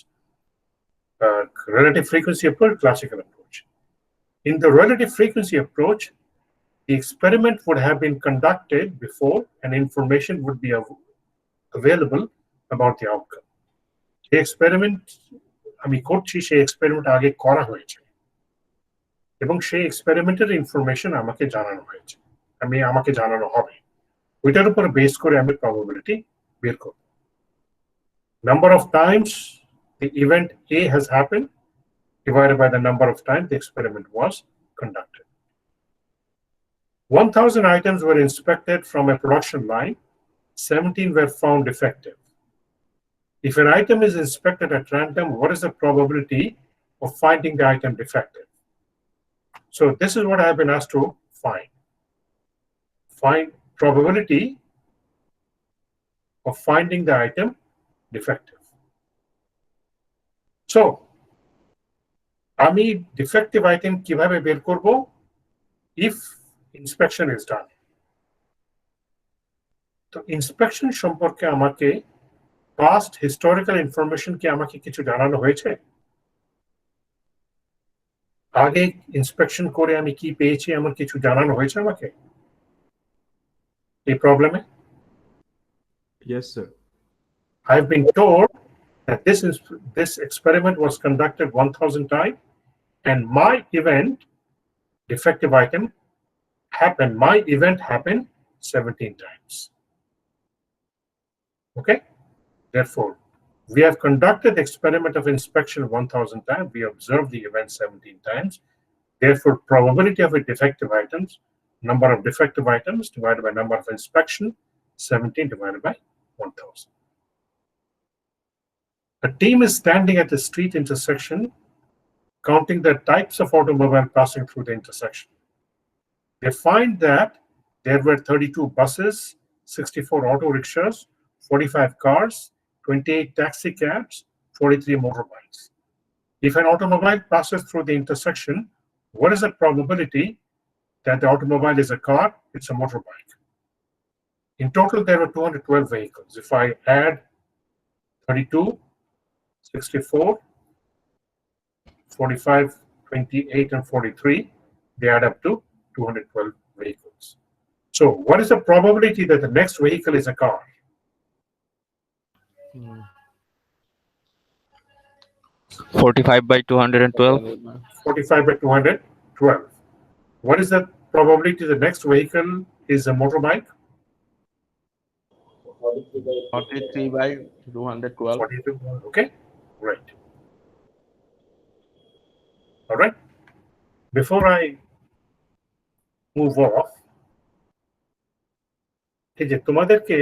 Relative frequency approach, classical approach. In the relative frequency approach, the experiment would have been conducted before and information would be available about the outcome. The experiment আমি করছি, সেই experiment আগে করা হয়েছে এবং সেই এক্সপেরিমেন্টের information আমাকে জানানো হবে, ওইটার উপর বেস করে আমি প্রবাবিলিটি বের করব। Number of times the event A has happened divided by the number of times the experiment was conducted. 1,000 items were inspected from a production line, 17 were found defective. If an item is inspected at random, what is the probability of finding the item defective? So this is what I have been asked to find. Find probability of finding the item defective. So আমি defective item কিভাবে বের করব? If inspection is done. তো inspection সম্পর্কে আমাকে past historical information কি আমাকে কিছু জানানো হয়েছে? আগে ইন্সপেকশন করে আমি কি পেয়েছি এমন কিছু জানানো হয়েছে আমাকে এই প্রবলেমে? Yes, sir. I've been told that this experiment was conducted 1,000 times, and my event, defective item, happened. My event happened 17 times. Okay. Therefore, we have conducted the experiment of inspection 1,000 times. We observed the event 17 times. Therefore, probability of a defective items, number of defective items divided by number of inspection, 17 divided by 1,000. A team is standing at the street intersection, counting the types of automobile passing through the intersection. They find that there were 32 buses, 64 auto rickshaws, 45 cars, 28 taxi cabs, 43 motorbikes. If an automobile passes through the intersection, what is the probability that the automobile is a car? It's a motorbike. In total, there were 212 vehicles. If I add 32, 64, 45, 28, and 43, they add up to 212 vehicles. So what is the probability that the next vehicle is a car? 45 by 212. 45 by 212. What is the probability the next vehicle is a motorbike? 43 by 212. 42. Okay, great. All right. Before I move off, এই যে তোমাদেরকে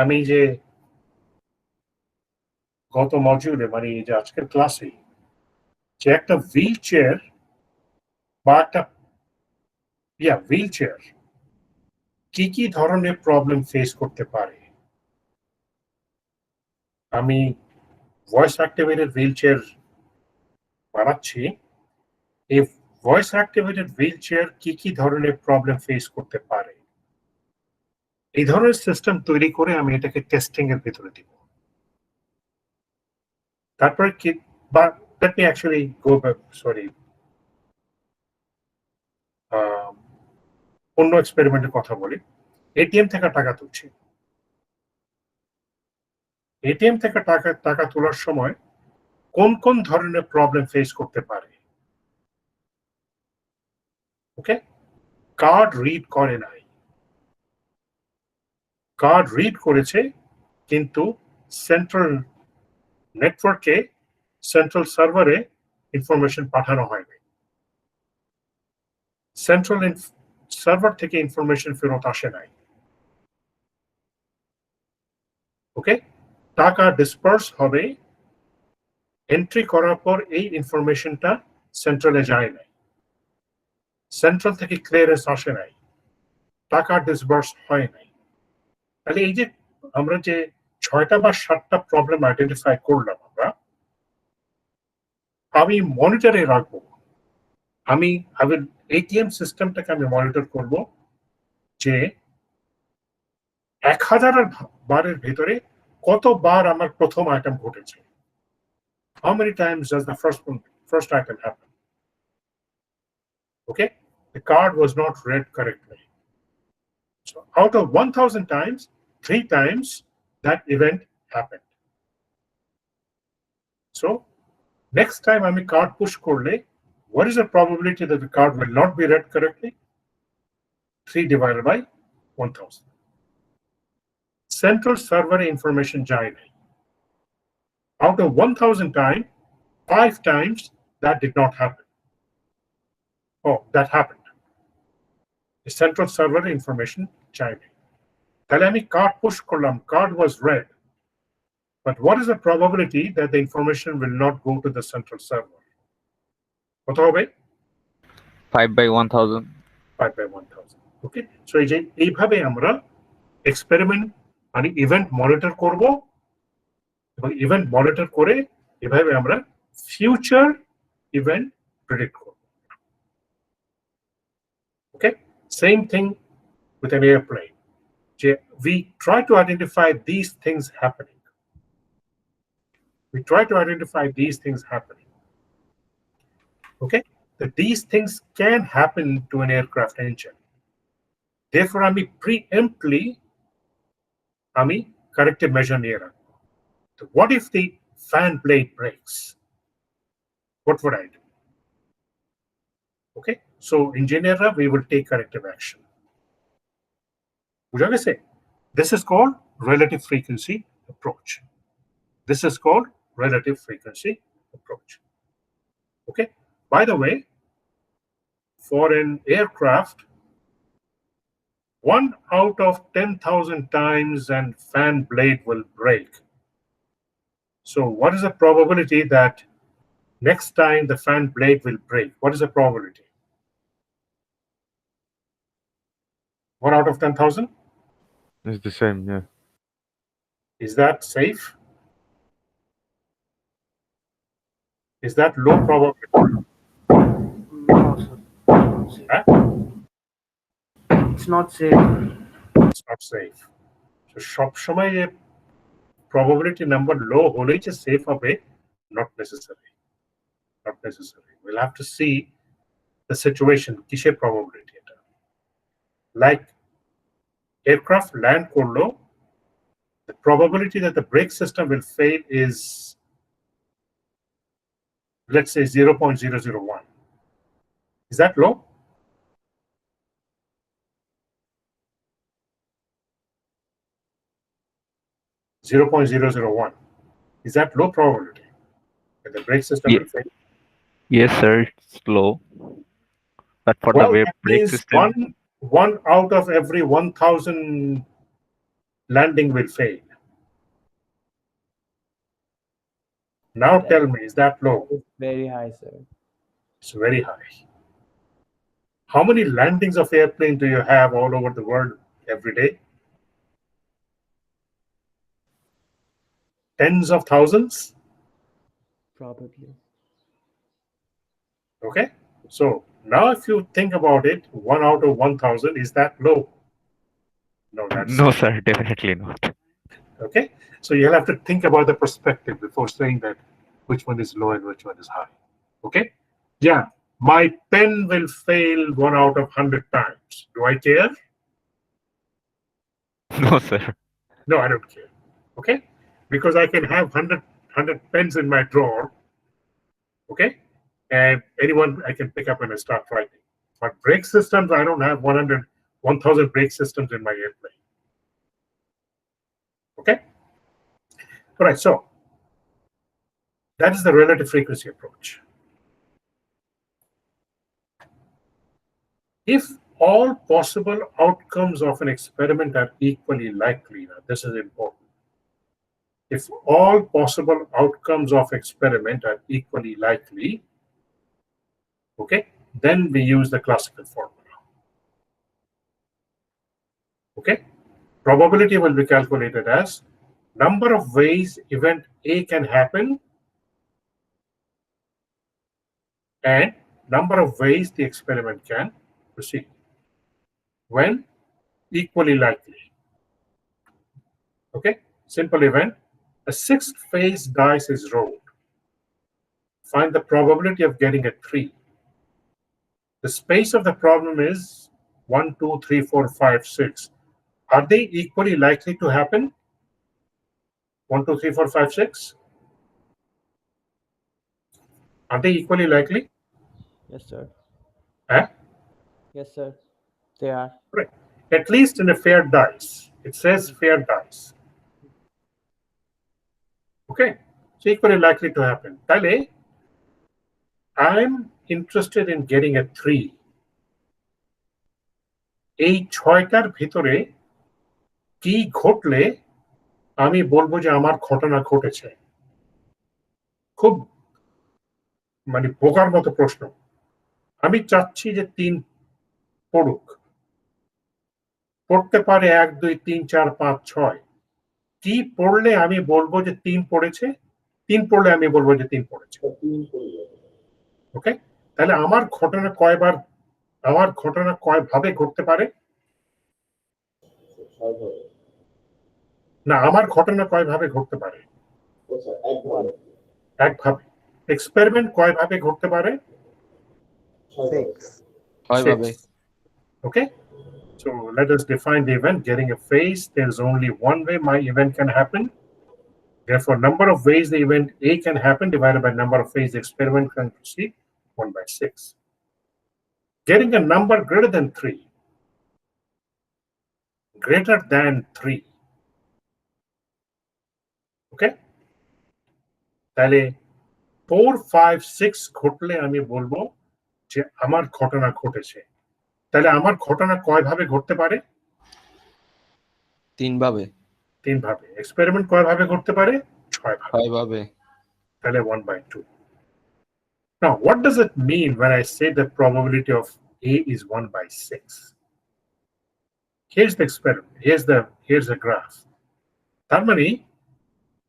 আমি যে গত মডিউলে মানে এই যে আজকের ক্লাসে যে একটা হুইল চেয়ার বা একটা হুইল চেয়ার কি কি ধরনের প্রবলেম ফেস করতে পারে, আমি ভয়েস অ্যাক্টিভেটেড হুইল চেয়ার বানাচ্ছি। এই ভয়েস অ্যাক্টিভেটেড হুইল চেয়ার কি কি ধরনের প্রবলেম ফেস করতে পারে, এই ধরনের সিস্টেম তৈরি করে আমি এটাকে টেস্টিং এর ভিতরে দিব। তারপরে কি বা let me actually go back, sorry, অন্য এক্সপেরিমেন্টের কথা বলি। এটিএম থেকে টাকা তুলছি। এটিএম থেকে টাকা তোলার সময় কোন কোন ধরনের প্রবলেম ফেস করতে পারে? ওকে, কার্ড রিড করে নাই, কার্ড রিড করেছে কিন্তু সেন্ট্রাল নেটওয়ার্কে, সেন্ট্রাল সার্ভারে ইনফরমেশন পাঠানো হয়নি, সেন্ট্রাল সার্ভার থেকে ইনফরমেশন ফেরত আসে নাই। ওকে, টাকা ডিসপার্স হবে, এন্ট্রি করার পর এই ইনফরমেশনটা সেন্ট্রালে যায় নাই, সেন্ট্রাল থেকে ক্লিয়ারেন্স আসে নাই, টাকা ডিসবার্স হয় নাই। তাহলে এই যে আমরা যে 6টা বা 7টা প্রবলেম আইডেন্টিফাই করলাম, আমি মনিটরে রাখবো। আমি এটিএম সিস্টেমটাকে আমি মনিটর করব যে 1000 বারের ভিতরে কতবার আমার প্রথম আইটেম ঘটেছে। How many times does the first item happen? Okay, the card was not read correctly. So out of 1000 times, 3 times that event happened. So next time I'm a card push korle, what is the probability that the card will not be read correctly? 3 divided by 1000. Central server information jai nahi. Out of 1000 times, 5 times that did not happen. Oh, that happened. The central server information jai nahi. Tale ami card push korlam, card was read. But what is the probability that the information will not go to the central server? Kota hobe? 5 by 1000. 5 by 1000. Okay, so এইভাবে আমরা experiment মানে event monitor করব এবং event monitor করে এভাবে আমরা future event predict করব। Okay, same thing with an airplane, যে we try to identify these things happening. We try to identify these things happening. Okay, that these things can happen to an aircraft engine. Therefore, আমি preemptly আমি corrective measure নিয়ে রাখবো। So what if the fan blade breaks? What would I do? Okay, so engineer, we will take corrective action. বুঝা গেছে? This is called relative frequency approach. This is called relative frequency approach. Okay, by the way, for an aircraft, 1 out of 10,000 times and fan blade will break. So what is the probability that next time the fan blade will break? What is the probability? 1 out of 10,000? It's the same, yeah. Is that safe? Is that low probability? No, sir. Huh? It's not safe. It's not safe. So সব সময় যে probability number low হলেই যে safe হবে, not necessary. Not necessary. We'll have to see the situation. কিসের probability এটা? Like aircraft land করলো, the probability that the brake system will fail is, let's say, 0.001. Is that low? .001. Is that low probability that the brake system will fail? Yes, sir. It's low. But for Well, the that brake means system, one out of every 1,000 landing will fail. Now tell me, is that low? Very high, sir. It's very high. How many landings of airplane do you have all over the world every day? Tens of thousands? Probably. Okay, so now if you think about it, 1 out of 1,000, is that low? No, that's no, sir. Definitely not. okay. So you'll have to think about the perspective before saying that which one is low and which one is high. Okay, yeah, my pen will fail 1 out of 100 times. Do I care? No, sir. No, I don't care. Okay, because I can have 100 pens in my drawer. Okay, and anyone I can pick up and I start writing. But brake systems, I don't have 1,000 brake systems in my airplane. Okay, all right, so that is the relative frequency approach. If all possible outcomes of an experiment are equally likely, now this is important. If all possible outcomes of experiment are equally likely, okay, then we use the classical formula. Okay, probability will be calculated as number of ways event A can happen and number of ways the experiment can proceed when equally likely. Okay, simple event. A 6th phase dice is rolled. Find the probability of getting a 3. The space of the problem is 1, 2, 3, 4, 5, 6. Are they equally likely to happen? 1, 2, 3, 4, 5, 6? Are they equally likely? Yes, sir. Huh? Yes, sir. They are. Right. At least in a fair dice. It says fair dice. Okay, so equally likely to happen. তাহলে I'm interested in getting a 3. এই 6টার ভিতরে কি ঘটলে আমি বলবো যে আমার ঘটনা ঘটেছে? খুব মানে বোকার মতো প্রশ্ন। আমি চাচ্ছি যে 3 পড়ুক, পড়তে পারে 1, 2, 3, 4, 5, 6। কি পড়লে আমি বলবো যে 3 পড়েছে? 3 পড়লে আমি বলবো যে 3 পড়েছে। ওকে, তাহলে আমার ঘটনা কয়ভাবে ঘটতে পারে? না, আমার ঘটনা কয়ভাবে ঘটতে পারে? একভাবে। এক্সপেরিমেন্ট কয়ভাবে ঘটতে পারে? 6 ভাবে। Okay, so So let us define the event. Getting a face, there's only one way my event can happen. Therefore, number of ways the event A can happen divided by number of ways the experiment can proceed, 1/6. Getting a number greater than 3. Greater than 3. Okay? তাহলে 4, 5, 6 ঘটলে আমি বলবো যে আমার ঘটনা ঘটেছে। তাহলে আমার ঘটনা কয়ভাবে ঘটতে পারে? 3 ভাবে। 3 ভাবে। এক্সপেরিমেন্ট কয়ভাবে ঘটতে পারে? 6 ভাবে। 6 ভাবে। তাহলে 1/2. Now, what does it mean when I say the probability of A is 1/6? Here's the experiment. Here's the graph. তার মানে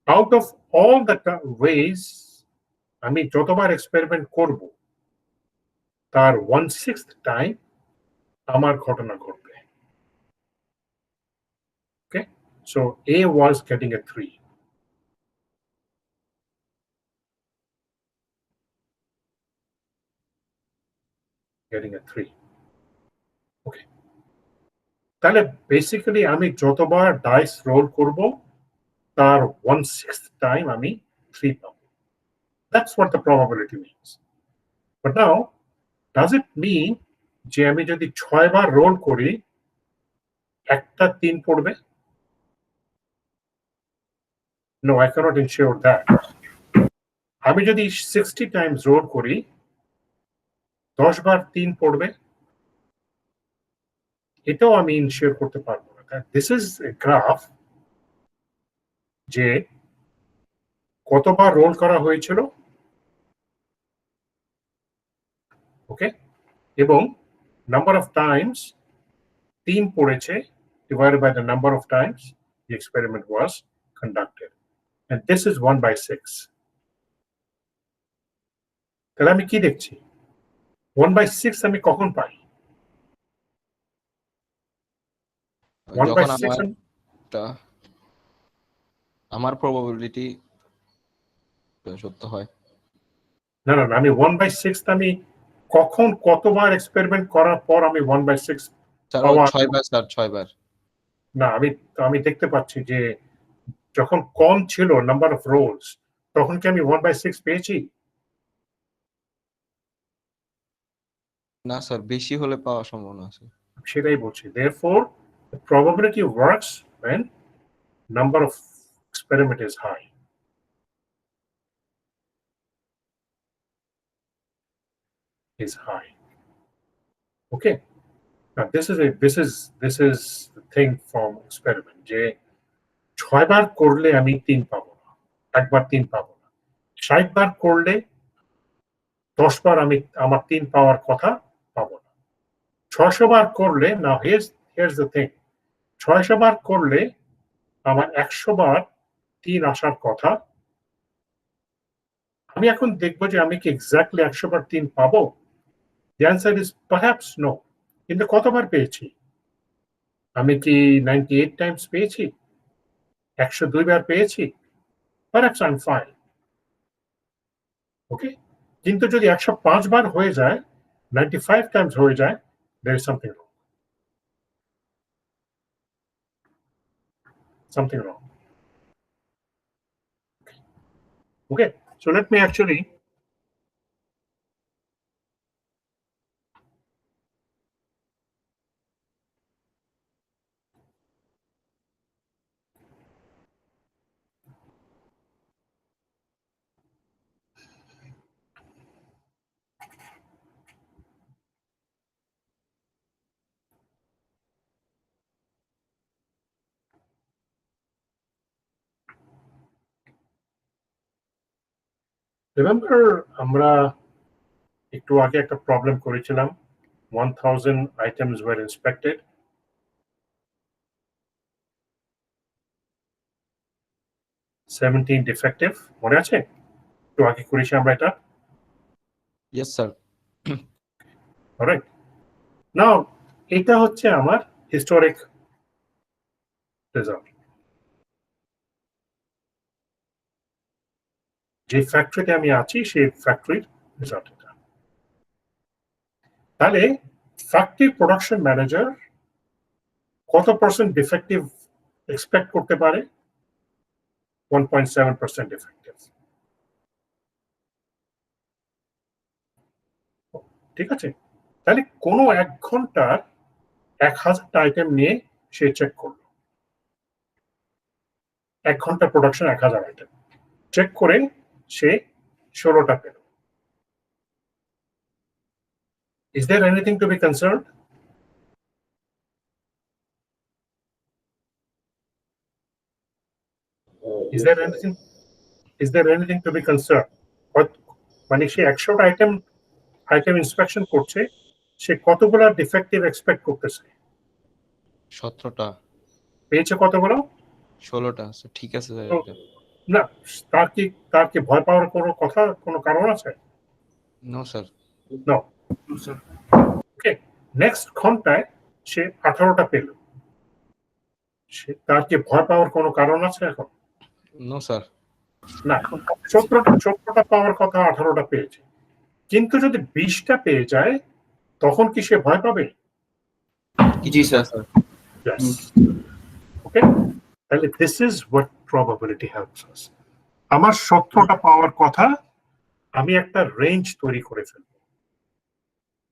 out of all the ways আমি যতবার এক্সপেরিমেন্ট করব তার 1/6 টাইম আমার ঘটনা ঘটবে। Okay, so A was getting a 3. Getting a 3. Okay. তাহলে বেসিক্যালি আমি যতবার ডাইস রোল করব তার 1/6 টাইম আমি 3 পাবো। That's what the probability means. But now, does it mean যে আমি যদি 6 বার রোল করি একটা 3 পড়বে? No, I cannot ensure that. আমি যদি 60 টাইমস রোল করি 10 বার 3 পড়বে? এটাও আমি ইনশিওর করতে পারবো না। This is a graph যে কতবার রোল করা হয়েছিল, ওকে, এবং নাম্বার অফ টাইমস 3 পড়েছে divided by the number of times the experiment was conducted, and this is 1/6. তাহলে আমি কি দেখছি? 1/6 আমি কখন পাই? যখন আমার প্রবাবিলিটি সত্য হয়। না, আমি 1/6 আমি কখন কতবার এক্সপেরিমেন্ট করার পর আমি 1/6 পাওয়া? 6 বার স্যার, 6 বার। না, আমি দেখতে পাচ্ছি যে যখন কম ছিল নাম্বার অফ রোলস তখন কি আমি 1/6 পেয়েছি? না স্যার, বেশি হলে পাওয়ার সম্ভাবনা আছে। সেটাই বলছি। Therefore, the probability works when number of experiment is high. Is high. Okay. Now this is the thing from experiment. যে 6 বার করলে আমি 3 পাবো না, একবার 3 পাবো না। 60 বার করলে 10 বার আমি আমার 3 পাওয়ার কথা পাবো না। 600 বার করলে, now here's the thing, 600 বার করলে আমার 100 বার 3 আসার কথা। আমি এখন দেখবো যে আমি কি এক্স্যাক্টলি 100 বার 3 পাবো? The answer is perhaps no. কিন্তু কতবার পেয়েছি? আমি কি 98 টাইমস পেয়েছি? 102 বার পেয়েছি? Perhaps I'm fine. Okay? কিন্তু যদি 105 বার হয়ে যায়, 95 টাইমস হয়ে যায়, there is something wrong. Something wrong. Okay, so let me actually remember আমরা একটু আগে একটা প্রবলেম করেছিলাম, 1000 items were inspected. 17 defective, মনে আছে? একটু আগে করেছি আমরা এটা। Yes sir. Alright. Now এটা হচ্ছে আমার historic result. যে ফ্যাক্টরিতে আমি আছি সেই ফ্যাক্টরির রেজাল্ট এটা। তাহলে ফ্যাক্টরি প্রোডাকশন ম্যানেজার কত পার্সেন্ট ডিফেক্টিভ এক্সপেক্ট করতে পারে? 1.7% ডিফেক্টিভ। ঠিক আছে, তাহলে কোনো 1 ঘন্টার 1000টা আইটেম নিয়ে সে চেক করলো। 1 ঘন্টা প্রোডাকশন 1000 আইটেম চেক করে সে 16টা পেল। Is there anything to be concerned? Is Yes, there sir. anything? Is there anything to be concerned? মানে সে 100টা আইটেম ইন্সপেকশন করছে, সে কতগুলো ডিফেক্টিভ এক্সপেক্ট করতেছে? 17টা পেয়েছে কতগুলো? 16টা। ঠিক আছে স্যার। তো না, তার কি ভয় পাওয়ার কোনো কারণ আছে? No sir. No. Okay, next ঘন্টায় সে 18টা পেল, তার কি ভয় পাওয়ার কোনো কারণ আছে এখন? No sir. না, 14টা পাওয়ার কথা, 18টা পেয়েছে, কিন্তু যদি 20টা পেয়ে যায় তখন কি সে ভয় পাবে? জি স্যার। Yes. ওকে, তাহলে this is what probability helps us. আমার 17টা পাওয়ার কথা, আমি একটা রেঞ্জ তৈরি করে ফেলব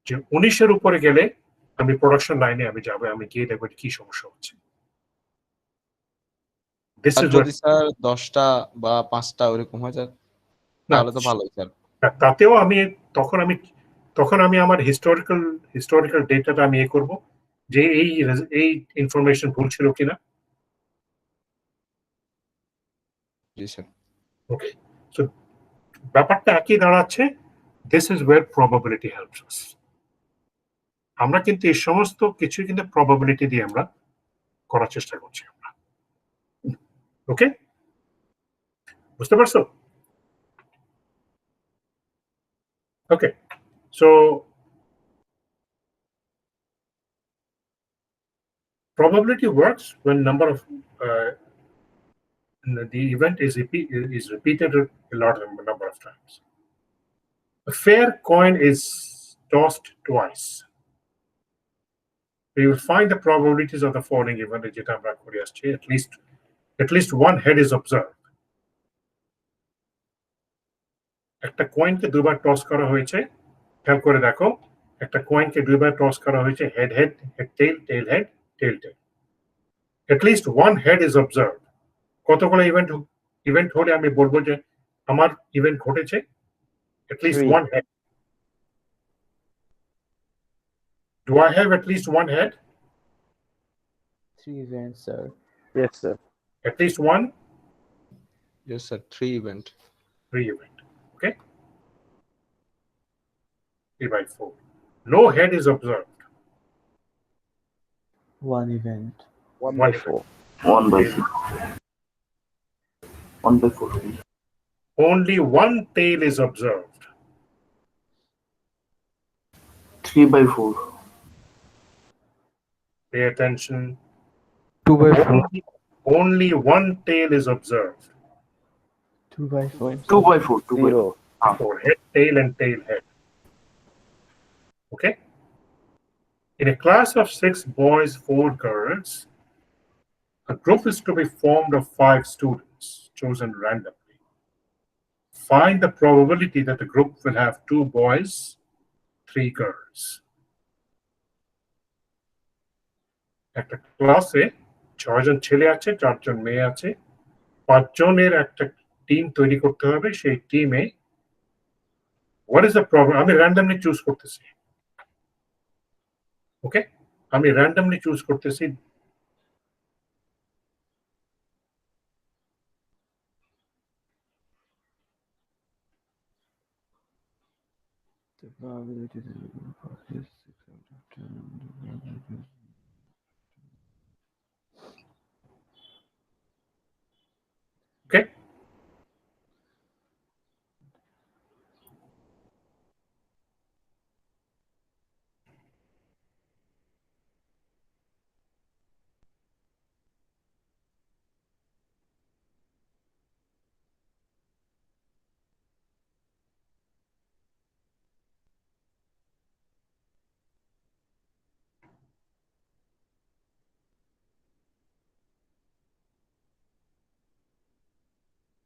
যে 19-এর উপরে গেলে আমি প্রোডাকশন লাইনে আমি যাব, আমি গিয়ে দেখব কি সমস্যা হচ্ছে। দিস ইজ যদি স্যার 10টা বা 5টা ওরকম হয় স্যার, তাহলে তো ভালোই স্যার। তাতেও তখন আমি আমার হিস্টোরিক্যাল ডেটাটা আমি করব যে এই ইনফরমেশন ভুল ছিল কিনা। জি স্যার। ওকে, সো ব্যাপারটা একই দাঁড়াচ্ছে, this is wire probability helps us. আমরা কিন্তু এই সমস্ত কিছু কিন্তু প্রবাবিলিটি দিয়ে আমরা করার চেষ্টা করছি আমরা। ওকে, বুঝতে পারছো? ওকে, so probability works when number of the event is repeated a lot of number of times. A fair coin is tossed twice. We will find the probabilities of the following event. At least one head is observed. একটা কয়েনকে দুবার toss করা হয়েছে, খেয়াল করে দেখো, একটা কয়েনকে দুইবার টস করা হয়েছে, head head, head tail, tail head, tail tail. At least one head is observed. কতগুলো ইভেন্ট হলে আমি বলবো যে আমার ইভেন্ট ঘটেছে? At least 3. one head. Do I have at least one head? 3 events, sir. Yes, sir. At least one? Yes sir, 3 event. 3 event. Okay, 3/4. No head is observed. 1 event. 1/4. 1/4. 1/4. Only one tail is observed. 3/4. Pay attention. 2/4. Only one tail is observed. 2/4. 2/4. 2/4. 0. Head, tail, and tail head. Okay. In a class of 6 boys, 4 girls, a group is to be formed of 5 students chosen randomly. Find the probability that the group will have 2 boys, 3 girls. একটা ক্লাসে 6 জন ছেলে আছে, 4 জন মেয়ে আছে, 5 জনের একটা team তৈরি করতে হবে। সেই টিমে what is the problem? আমি randomly চুজ করতেছি। ওকে, আমি randomly চুজ করতেছি। The probability that the group of is 6 out of 10. The probability. Okay,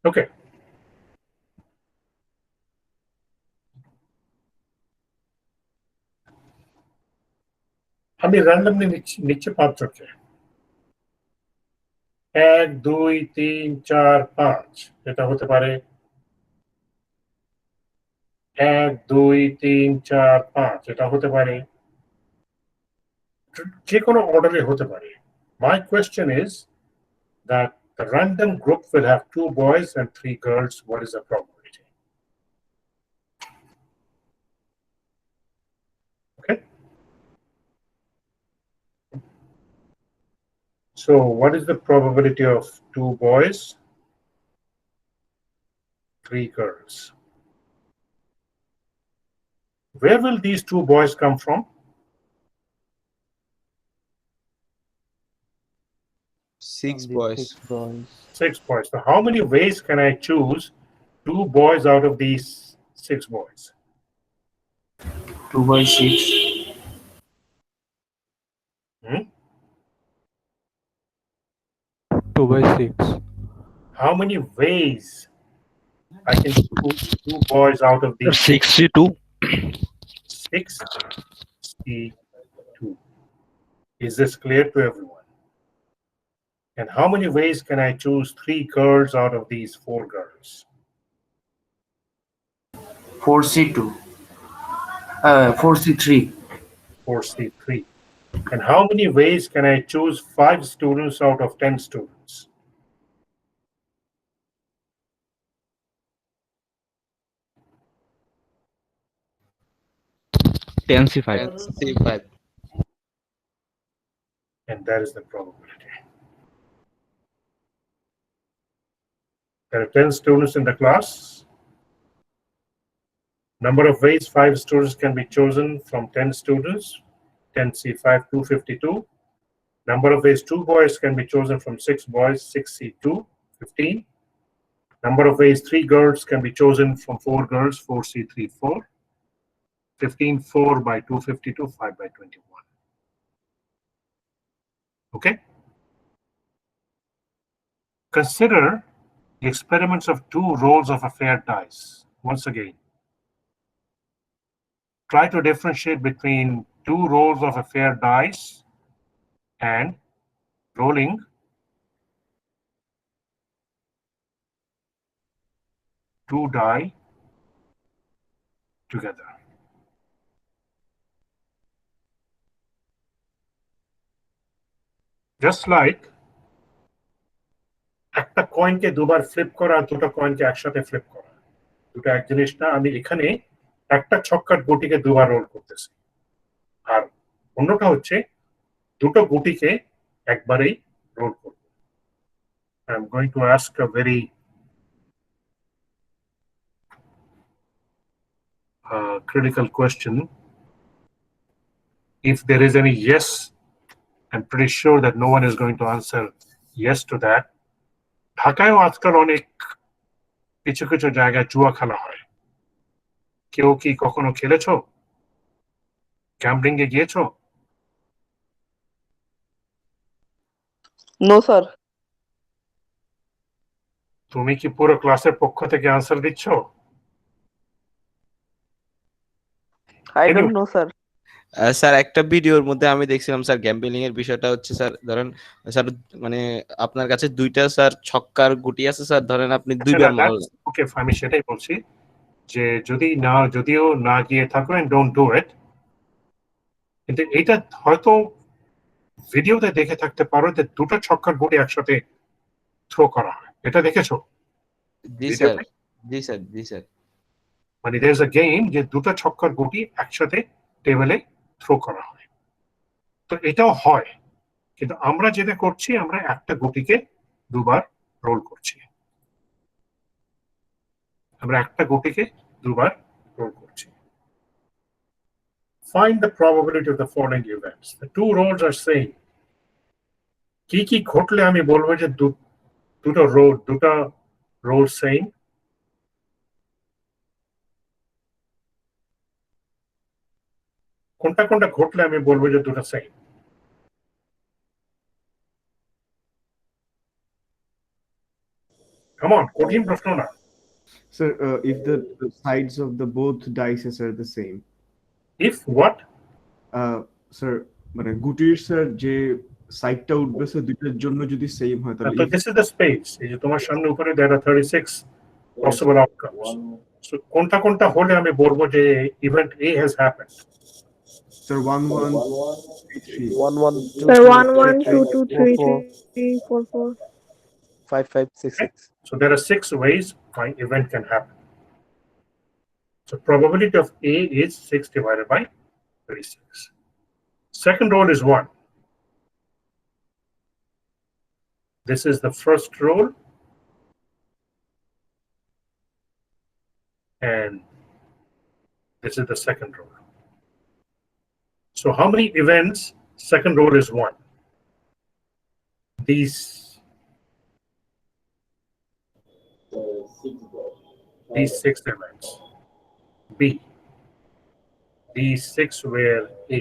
Okay. আমি র্যান্ডমলি নিচ্ছে পাঁচজনকে, 1 2 3 4 5, এটা হতে পারে 1 2 3 4 5, এটা হতে পারে যে কোনো অর্ডারে হতে পারে। My question is that the random group will have 2 boys and 3 girls. What is the probability? Okay. So what is the probability of 2 boys, 3 girls? Where will these 2 boys come from? Six boys. 6 boys. So how many ways can I choose 2 boys out of these 6 boys? 2 by 6. Hmm? 2 by 6. How many ways I can choose 2 boys out of these 62. 62. Is this clear to everyone? And how many ways can I choose 3 girls out of these 4 girls? 4C2. 4C3. 4C3. And how many ways can I choose 5 students out of 10 students? 10C5. 10C5. And that is the probability. There are 10 students in the class. Number of ways 5 students can be chosen from 10 students, 10C5, 252. Number of ways 2 boys can be chosen from 6 boys, 6C2, 15. Number of ways 3 girls can be chosen from 4 girls, 4C3, 4. 15, 4 by 252, 5 by 21. Okay? Consider the experiments of 2 rolls of a fair dice. Once again, try to differentiate between 2 rolls of a fair dice and rolling 2 die together. Just like একটা কয়েনকে দুবার flip করা আর দুটো কয়েনকে একসাথে flip করা, দুটো এক জিনিস না। আমি এখানে একটা ছক্কার গুটিকে দুবার রোল করতেছি, আর অন্যটা হচ্ছে দুটো গুটিকে একবারেই রোল করব। I'm going to ask a very critical question. If there is any yes, I'm pretty sure that no one is going to answer yes to that. ঢাকায়ও আজকাল অনেক কিছু কিছু জায়গায় জুয়া খেলা হয়। কেউ কি কখনো খেলেছো? গ্যাম্বলিং এ গিয়েছো? No sir. তুমি কি পুরো ক্লাসের পক্ষ থেকে আনসার দিচ্ছ? I don't know sir. Sir একটা ভিডিওর মধ্যে আমি দেখছিলাম স্যার গ্যাম্বলিং এর বিষয়টা হচ্ছে স্যার, ধরেন স্যার মানে আপনার কাছে 2টা স্যার ছক্কার গুটি আছে স্যার, ধরেন আপনি 2বার মাল। ওকে, আমি সেটাই বলছি যে যদিও না গিয়ে থাকো এন্ড ডোন্ট ডু ইট, কিন্তু এটা হয়তো ভিডিওতে দেখে থাকতে পারো যে দুটো ছক্কার গুটি একসাথে থ্রো করা হয়। এটা দেখেছো? জি স্যার, জি স্যার, জি স্যার। মানে দেয়ার ইজ আ গেম যে দুটো ছক্কার গুটি একসাথে টেবিলে থ্রো করা হয়। তো এটাও হয়, কিন্তু আমরা যেটা করছি আমরা একটা গুটিকে দুবার রোল করছি। আমরা একটা গুটিকে দুবার রোল করছি। Find the probability of the following events. The 2 rolls are same. কি কি ঘটলে আমি বলবো যে দুটো রোল সেম? কোনটা কোনটা ঘটলে আমি বলবো যে দুটো সেম? Come on, কঠিন প্রশ্ন না। Sir, if the sides of the both dices are the same. If what? Sir, মানে গুটির স্যার যে সাইডটা উঠবে স্যার দুইটার জন্য যদি সেম হয় তাহলে So this is the space. এই যে তোমার সামনে উপরে there are 36 possible outcomes. So কোনটা কোনটা হলে আমি বলবো যে event A has happened. Sir, 1 1 3 1 1 2 Sir, 2 1 1 3 2 2 4 3 4 3 4 4. 5 5 6 Okay? 6. So there are 6 ways my event can happen. So probability of A is 6 divided by 36. Second rule is 1. This is the first rule. And this is the second rule. So how many events? Second rule is 1. These 6 events. B. These 6 were A.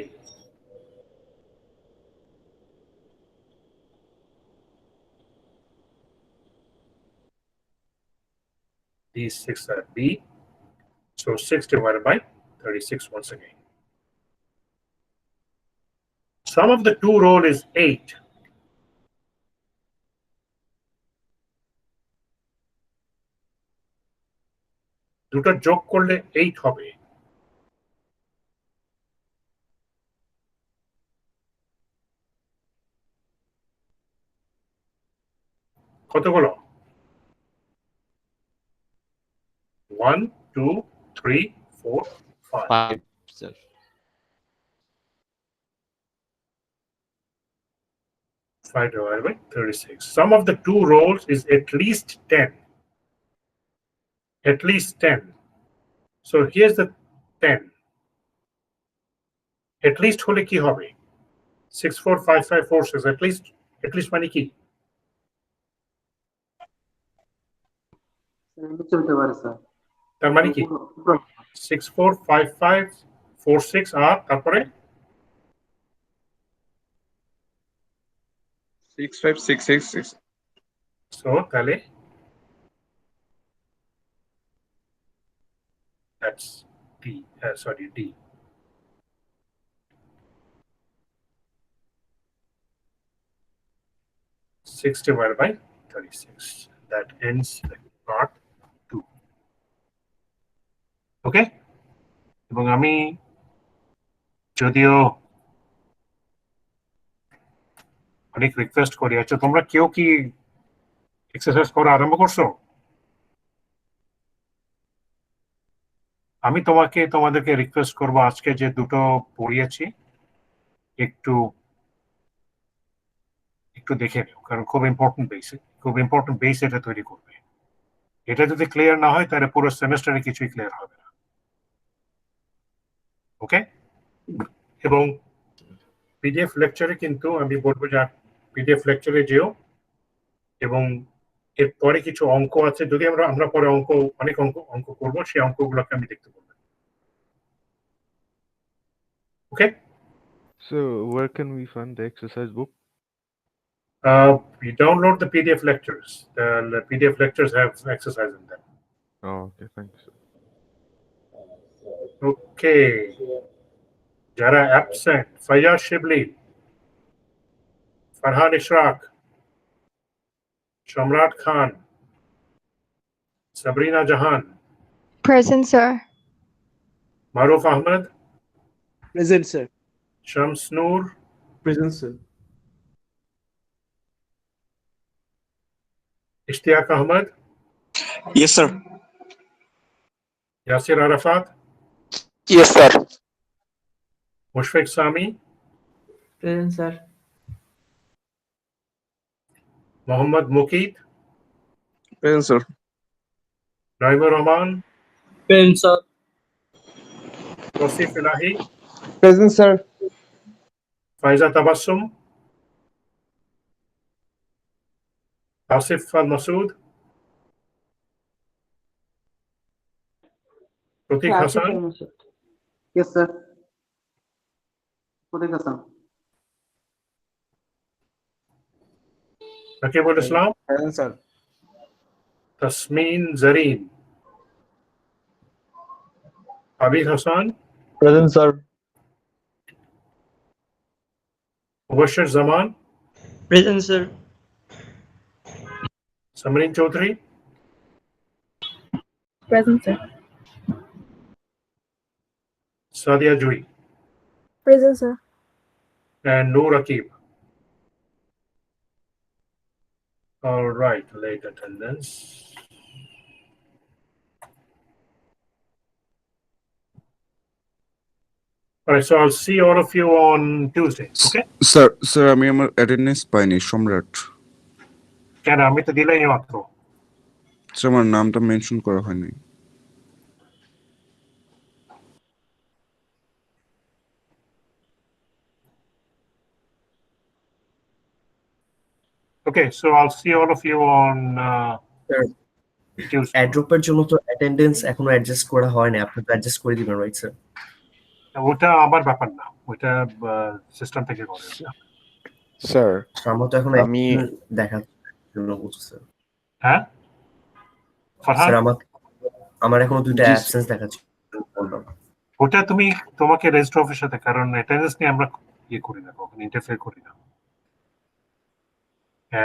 These 6 are B. So 6 divided by 36 once again. Sum of the two roll is 8. দুটো যোগ করলে 8 হবে। কতগুলো? 1 2 3 4 5. 5 sir. 5 divided by 36. Sum of the two rolls is at least 10. At least 10. So here's the 10. At least হলে কি হবে? 6 4 5 5 4 6 at least মানে কি? তার মানে কি? 6 4 5 5 4 6 আর তারপরে 6 5 6 6 6. So তাহলে that's D. Sorry, D. Six divided by 36. That ends the part 2. Okay? এবং আমি যদিও অনেক রিকোয়েস্ট করি, আচ্ছা তোমরা কেউ কি এক্সারসাইজ করা আরম্ভ করছো? আমি তোমাদেরকে রিকোয়েস্ট করব আজকে যে দুটো পড়িয়েছি একটু দেখে নিও, কারণ খুব ইম্পর্টেন্ট বেস এটা তৈরি করবে। এটা যদি ক্লিয়ার না হয় তাহলে পুরো সেমেস্টারে কিছুই ক্লিয়ার হবে না। ওকে? এবং পিডিএফ লেকচারে কিন্তু আমি বলবো যে পিডিএফ লেকচারে যেও, এবং এরপরে কিছু অঙ্ক আছে, যদি আমরা পরে অনেক অঙ্ক করবো, সেই অঙ্কগুলোকে আমি দেখতে পাবো। Okay? So where can we find the exercise book? You download the PDF lectures. The PDF lectures have exercise in them. Oh, okay, thanks. Okay. Jara absent. Fayyaz Shibli. Farhan Ishraq. Shamrat Khan. Sabrina Jahan. Present, sir. Maruf Ahmed. Present, sir. Shams Noor. Present, sir. Ishtiaq Ahmed. Yes, sir. Yasir Arafat. Yes, sir. Mushfiq Sami. Present, sir. Mohammad Muqeed. Present, sir. Naimur Rahman. Present, sir. Tosif Ilahi. Present, sir. Faiza Tabassum. Asif Al Masood. Pratik Hassan. Yes, sir. Pratik Hassan. Rakibul Islam. Present, sir. Tasmin Zareen. Abid Hassan. Present, sir. Mubashir Zaman. Present, sir. Samrin Chaudhary. Present, sir. Sadia Jui. Present, sir. And Noor Akib. All right, late attendance. All right, so I'll see all of you on Tuesday, okay? Sir আমি আমার attendance পাইনি সম্রাট কেন আমি তো দিলাই মাত্র sir আমার নামটা মেনশন করা হয়নি Okay, so I'll see all of you on Tuesday. অ্যাড্রপের জন্য তো অ্যাটেন্ডেন্স এখনো অ্যাডজাস্ট করা হয় না, আপনি তো অ্যাডজাস্ট করে দিবেন, রাইট স্যার? ওটা আমার ব্যাপার না, ওটা সিস্টেম থেকে করে। স্যার আমার তো এখন আমি দেখার জন্য বলছি স্যার। হ্যাঁ ফারহান, স্যার আমার এখনো দুইটা অ্যাবসেন্স দেখাচ্ছে। ওটা তুমি তোমাকে রেজিস্টার অফিসের সাথে, কারণ অ্যাটেন্ডেন্স নিয়ে আমরা ইয়ে করি না, কখনো ইন্টারফেয়ার করি না।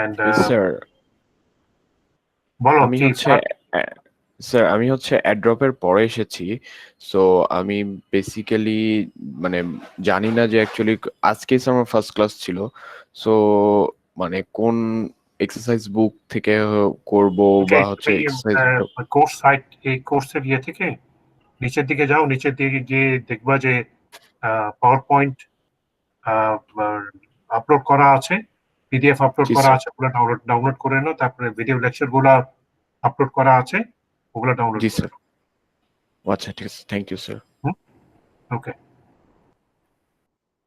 এন্ড স্যার বলো আমি কি স্যার আমি হচ্ছে অ্যাড্রপের পরে এসেছি, সো আমি বেসিক্যালি মানে জানি না যে অ্যাকচুয়ালি আজকে আমার ফার্স্ট ক্লাস ছিল, সো মানে কোন এক্সারসাইজ বুক থেকে করব বা হচ্ছে এক্সারসাইজ কোর্স সাইট, এই কোর্সের ইয়ে থেকে নিচের দিকে যাও, নিচের দিকে গিয়ে দেখবা যে পাওয়ার পয়েন্ট আপলোড করা আছে, পিডিএফ আপলোড করা আছে, ওগুলো ডাউনলোড করে নাও। তারপরে ভিডিও লেকচার গুলা আপলোড করা আছে, ওগুলো ডাউনলোড জি করে স্যার। আচ্ছা ঠিক আছে, thank you sir. Okay.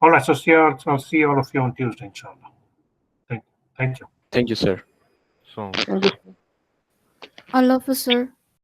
All right, so I'll see all of you on Tuesday, inshallah. Thank you. Thank you, sir. So Allah, sir.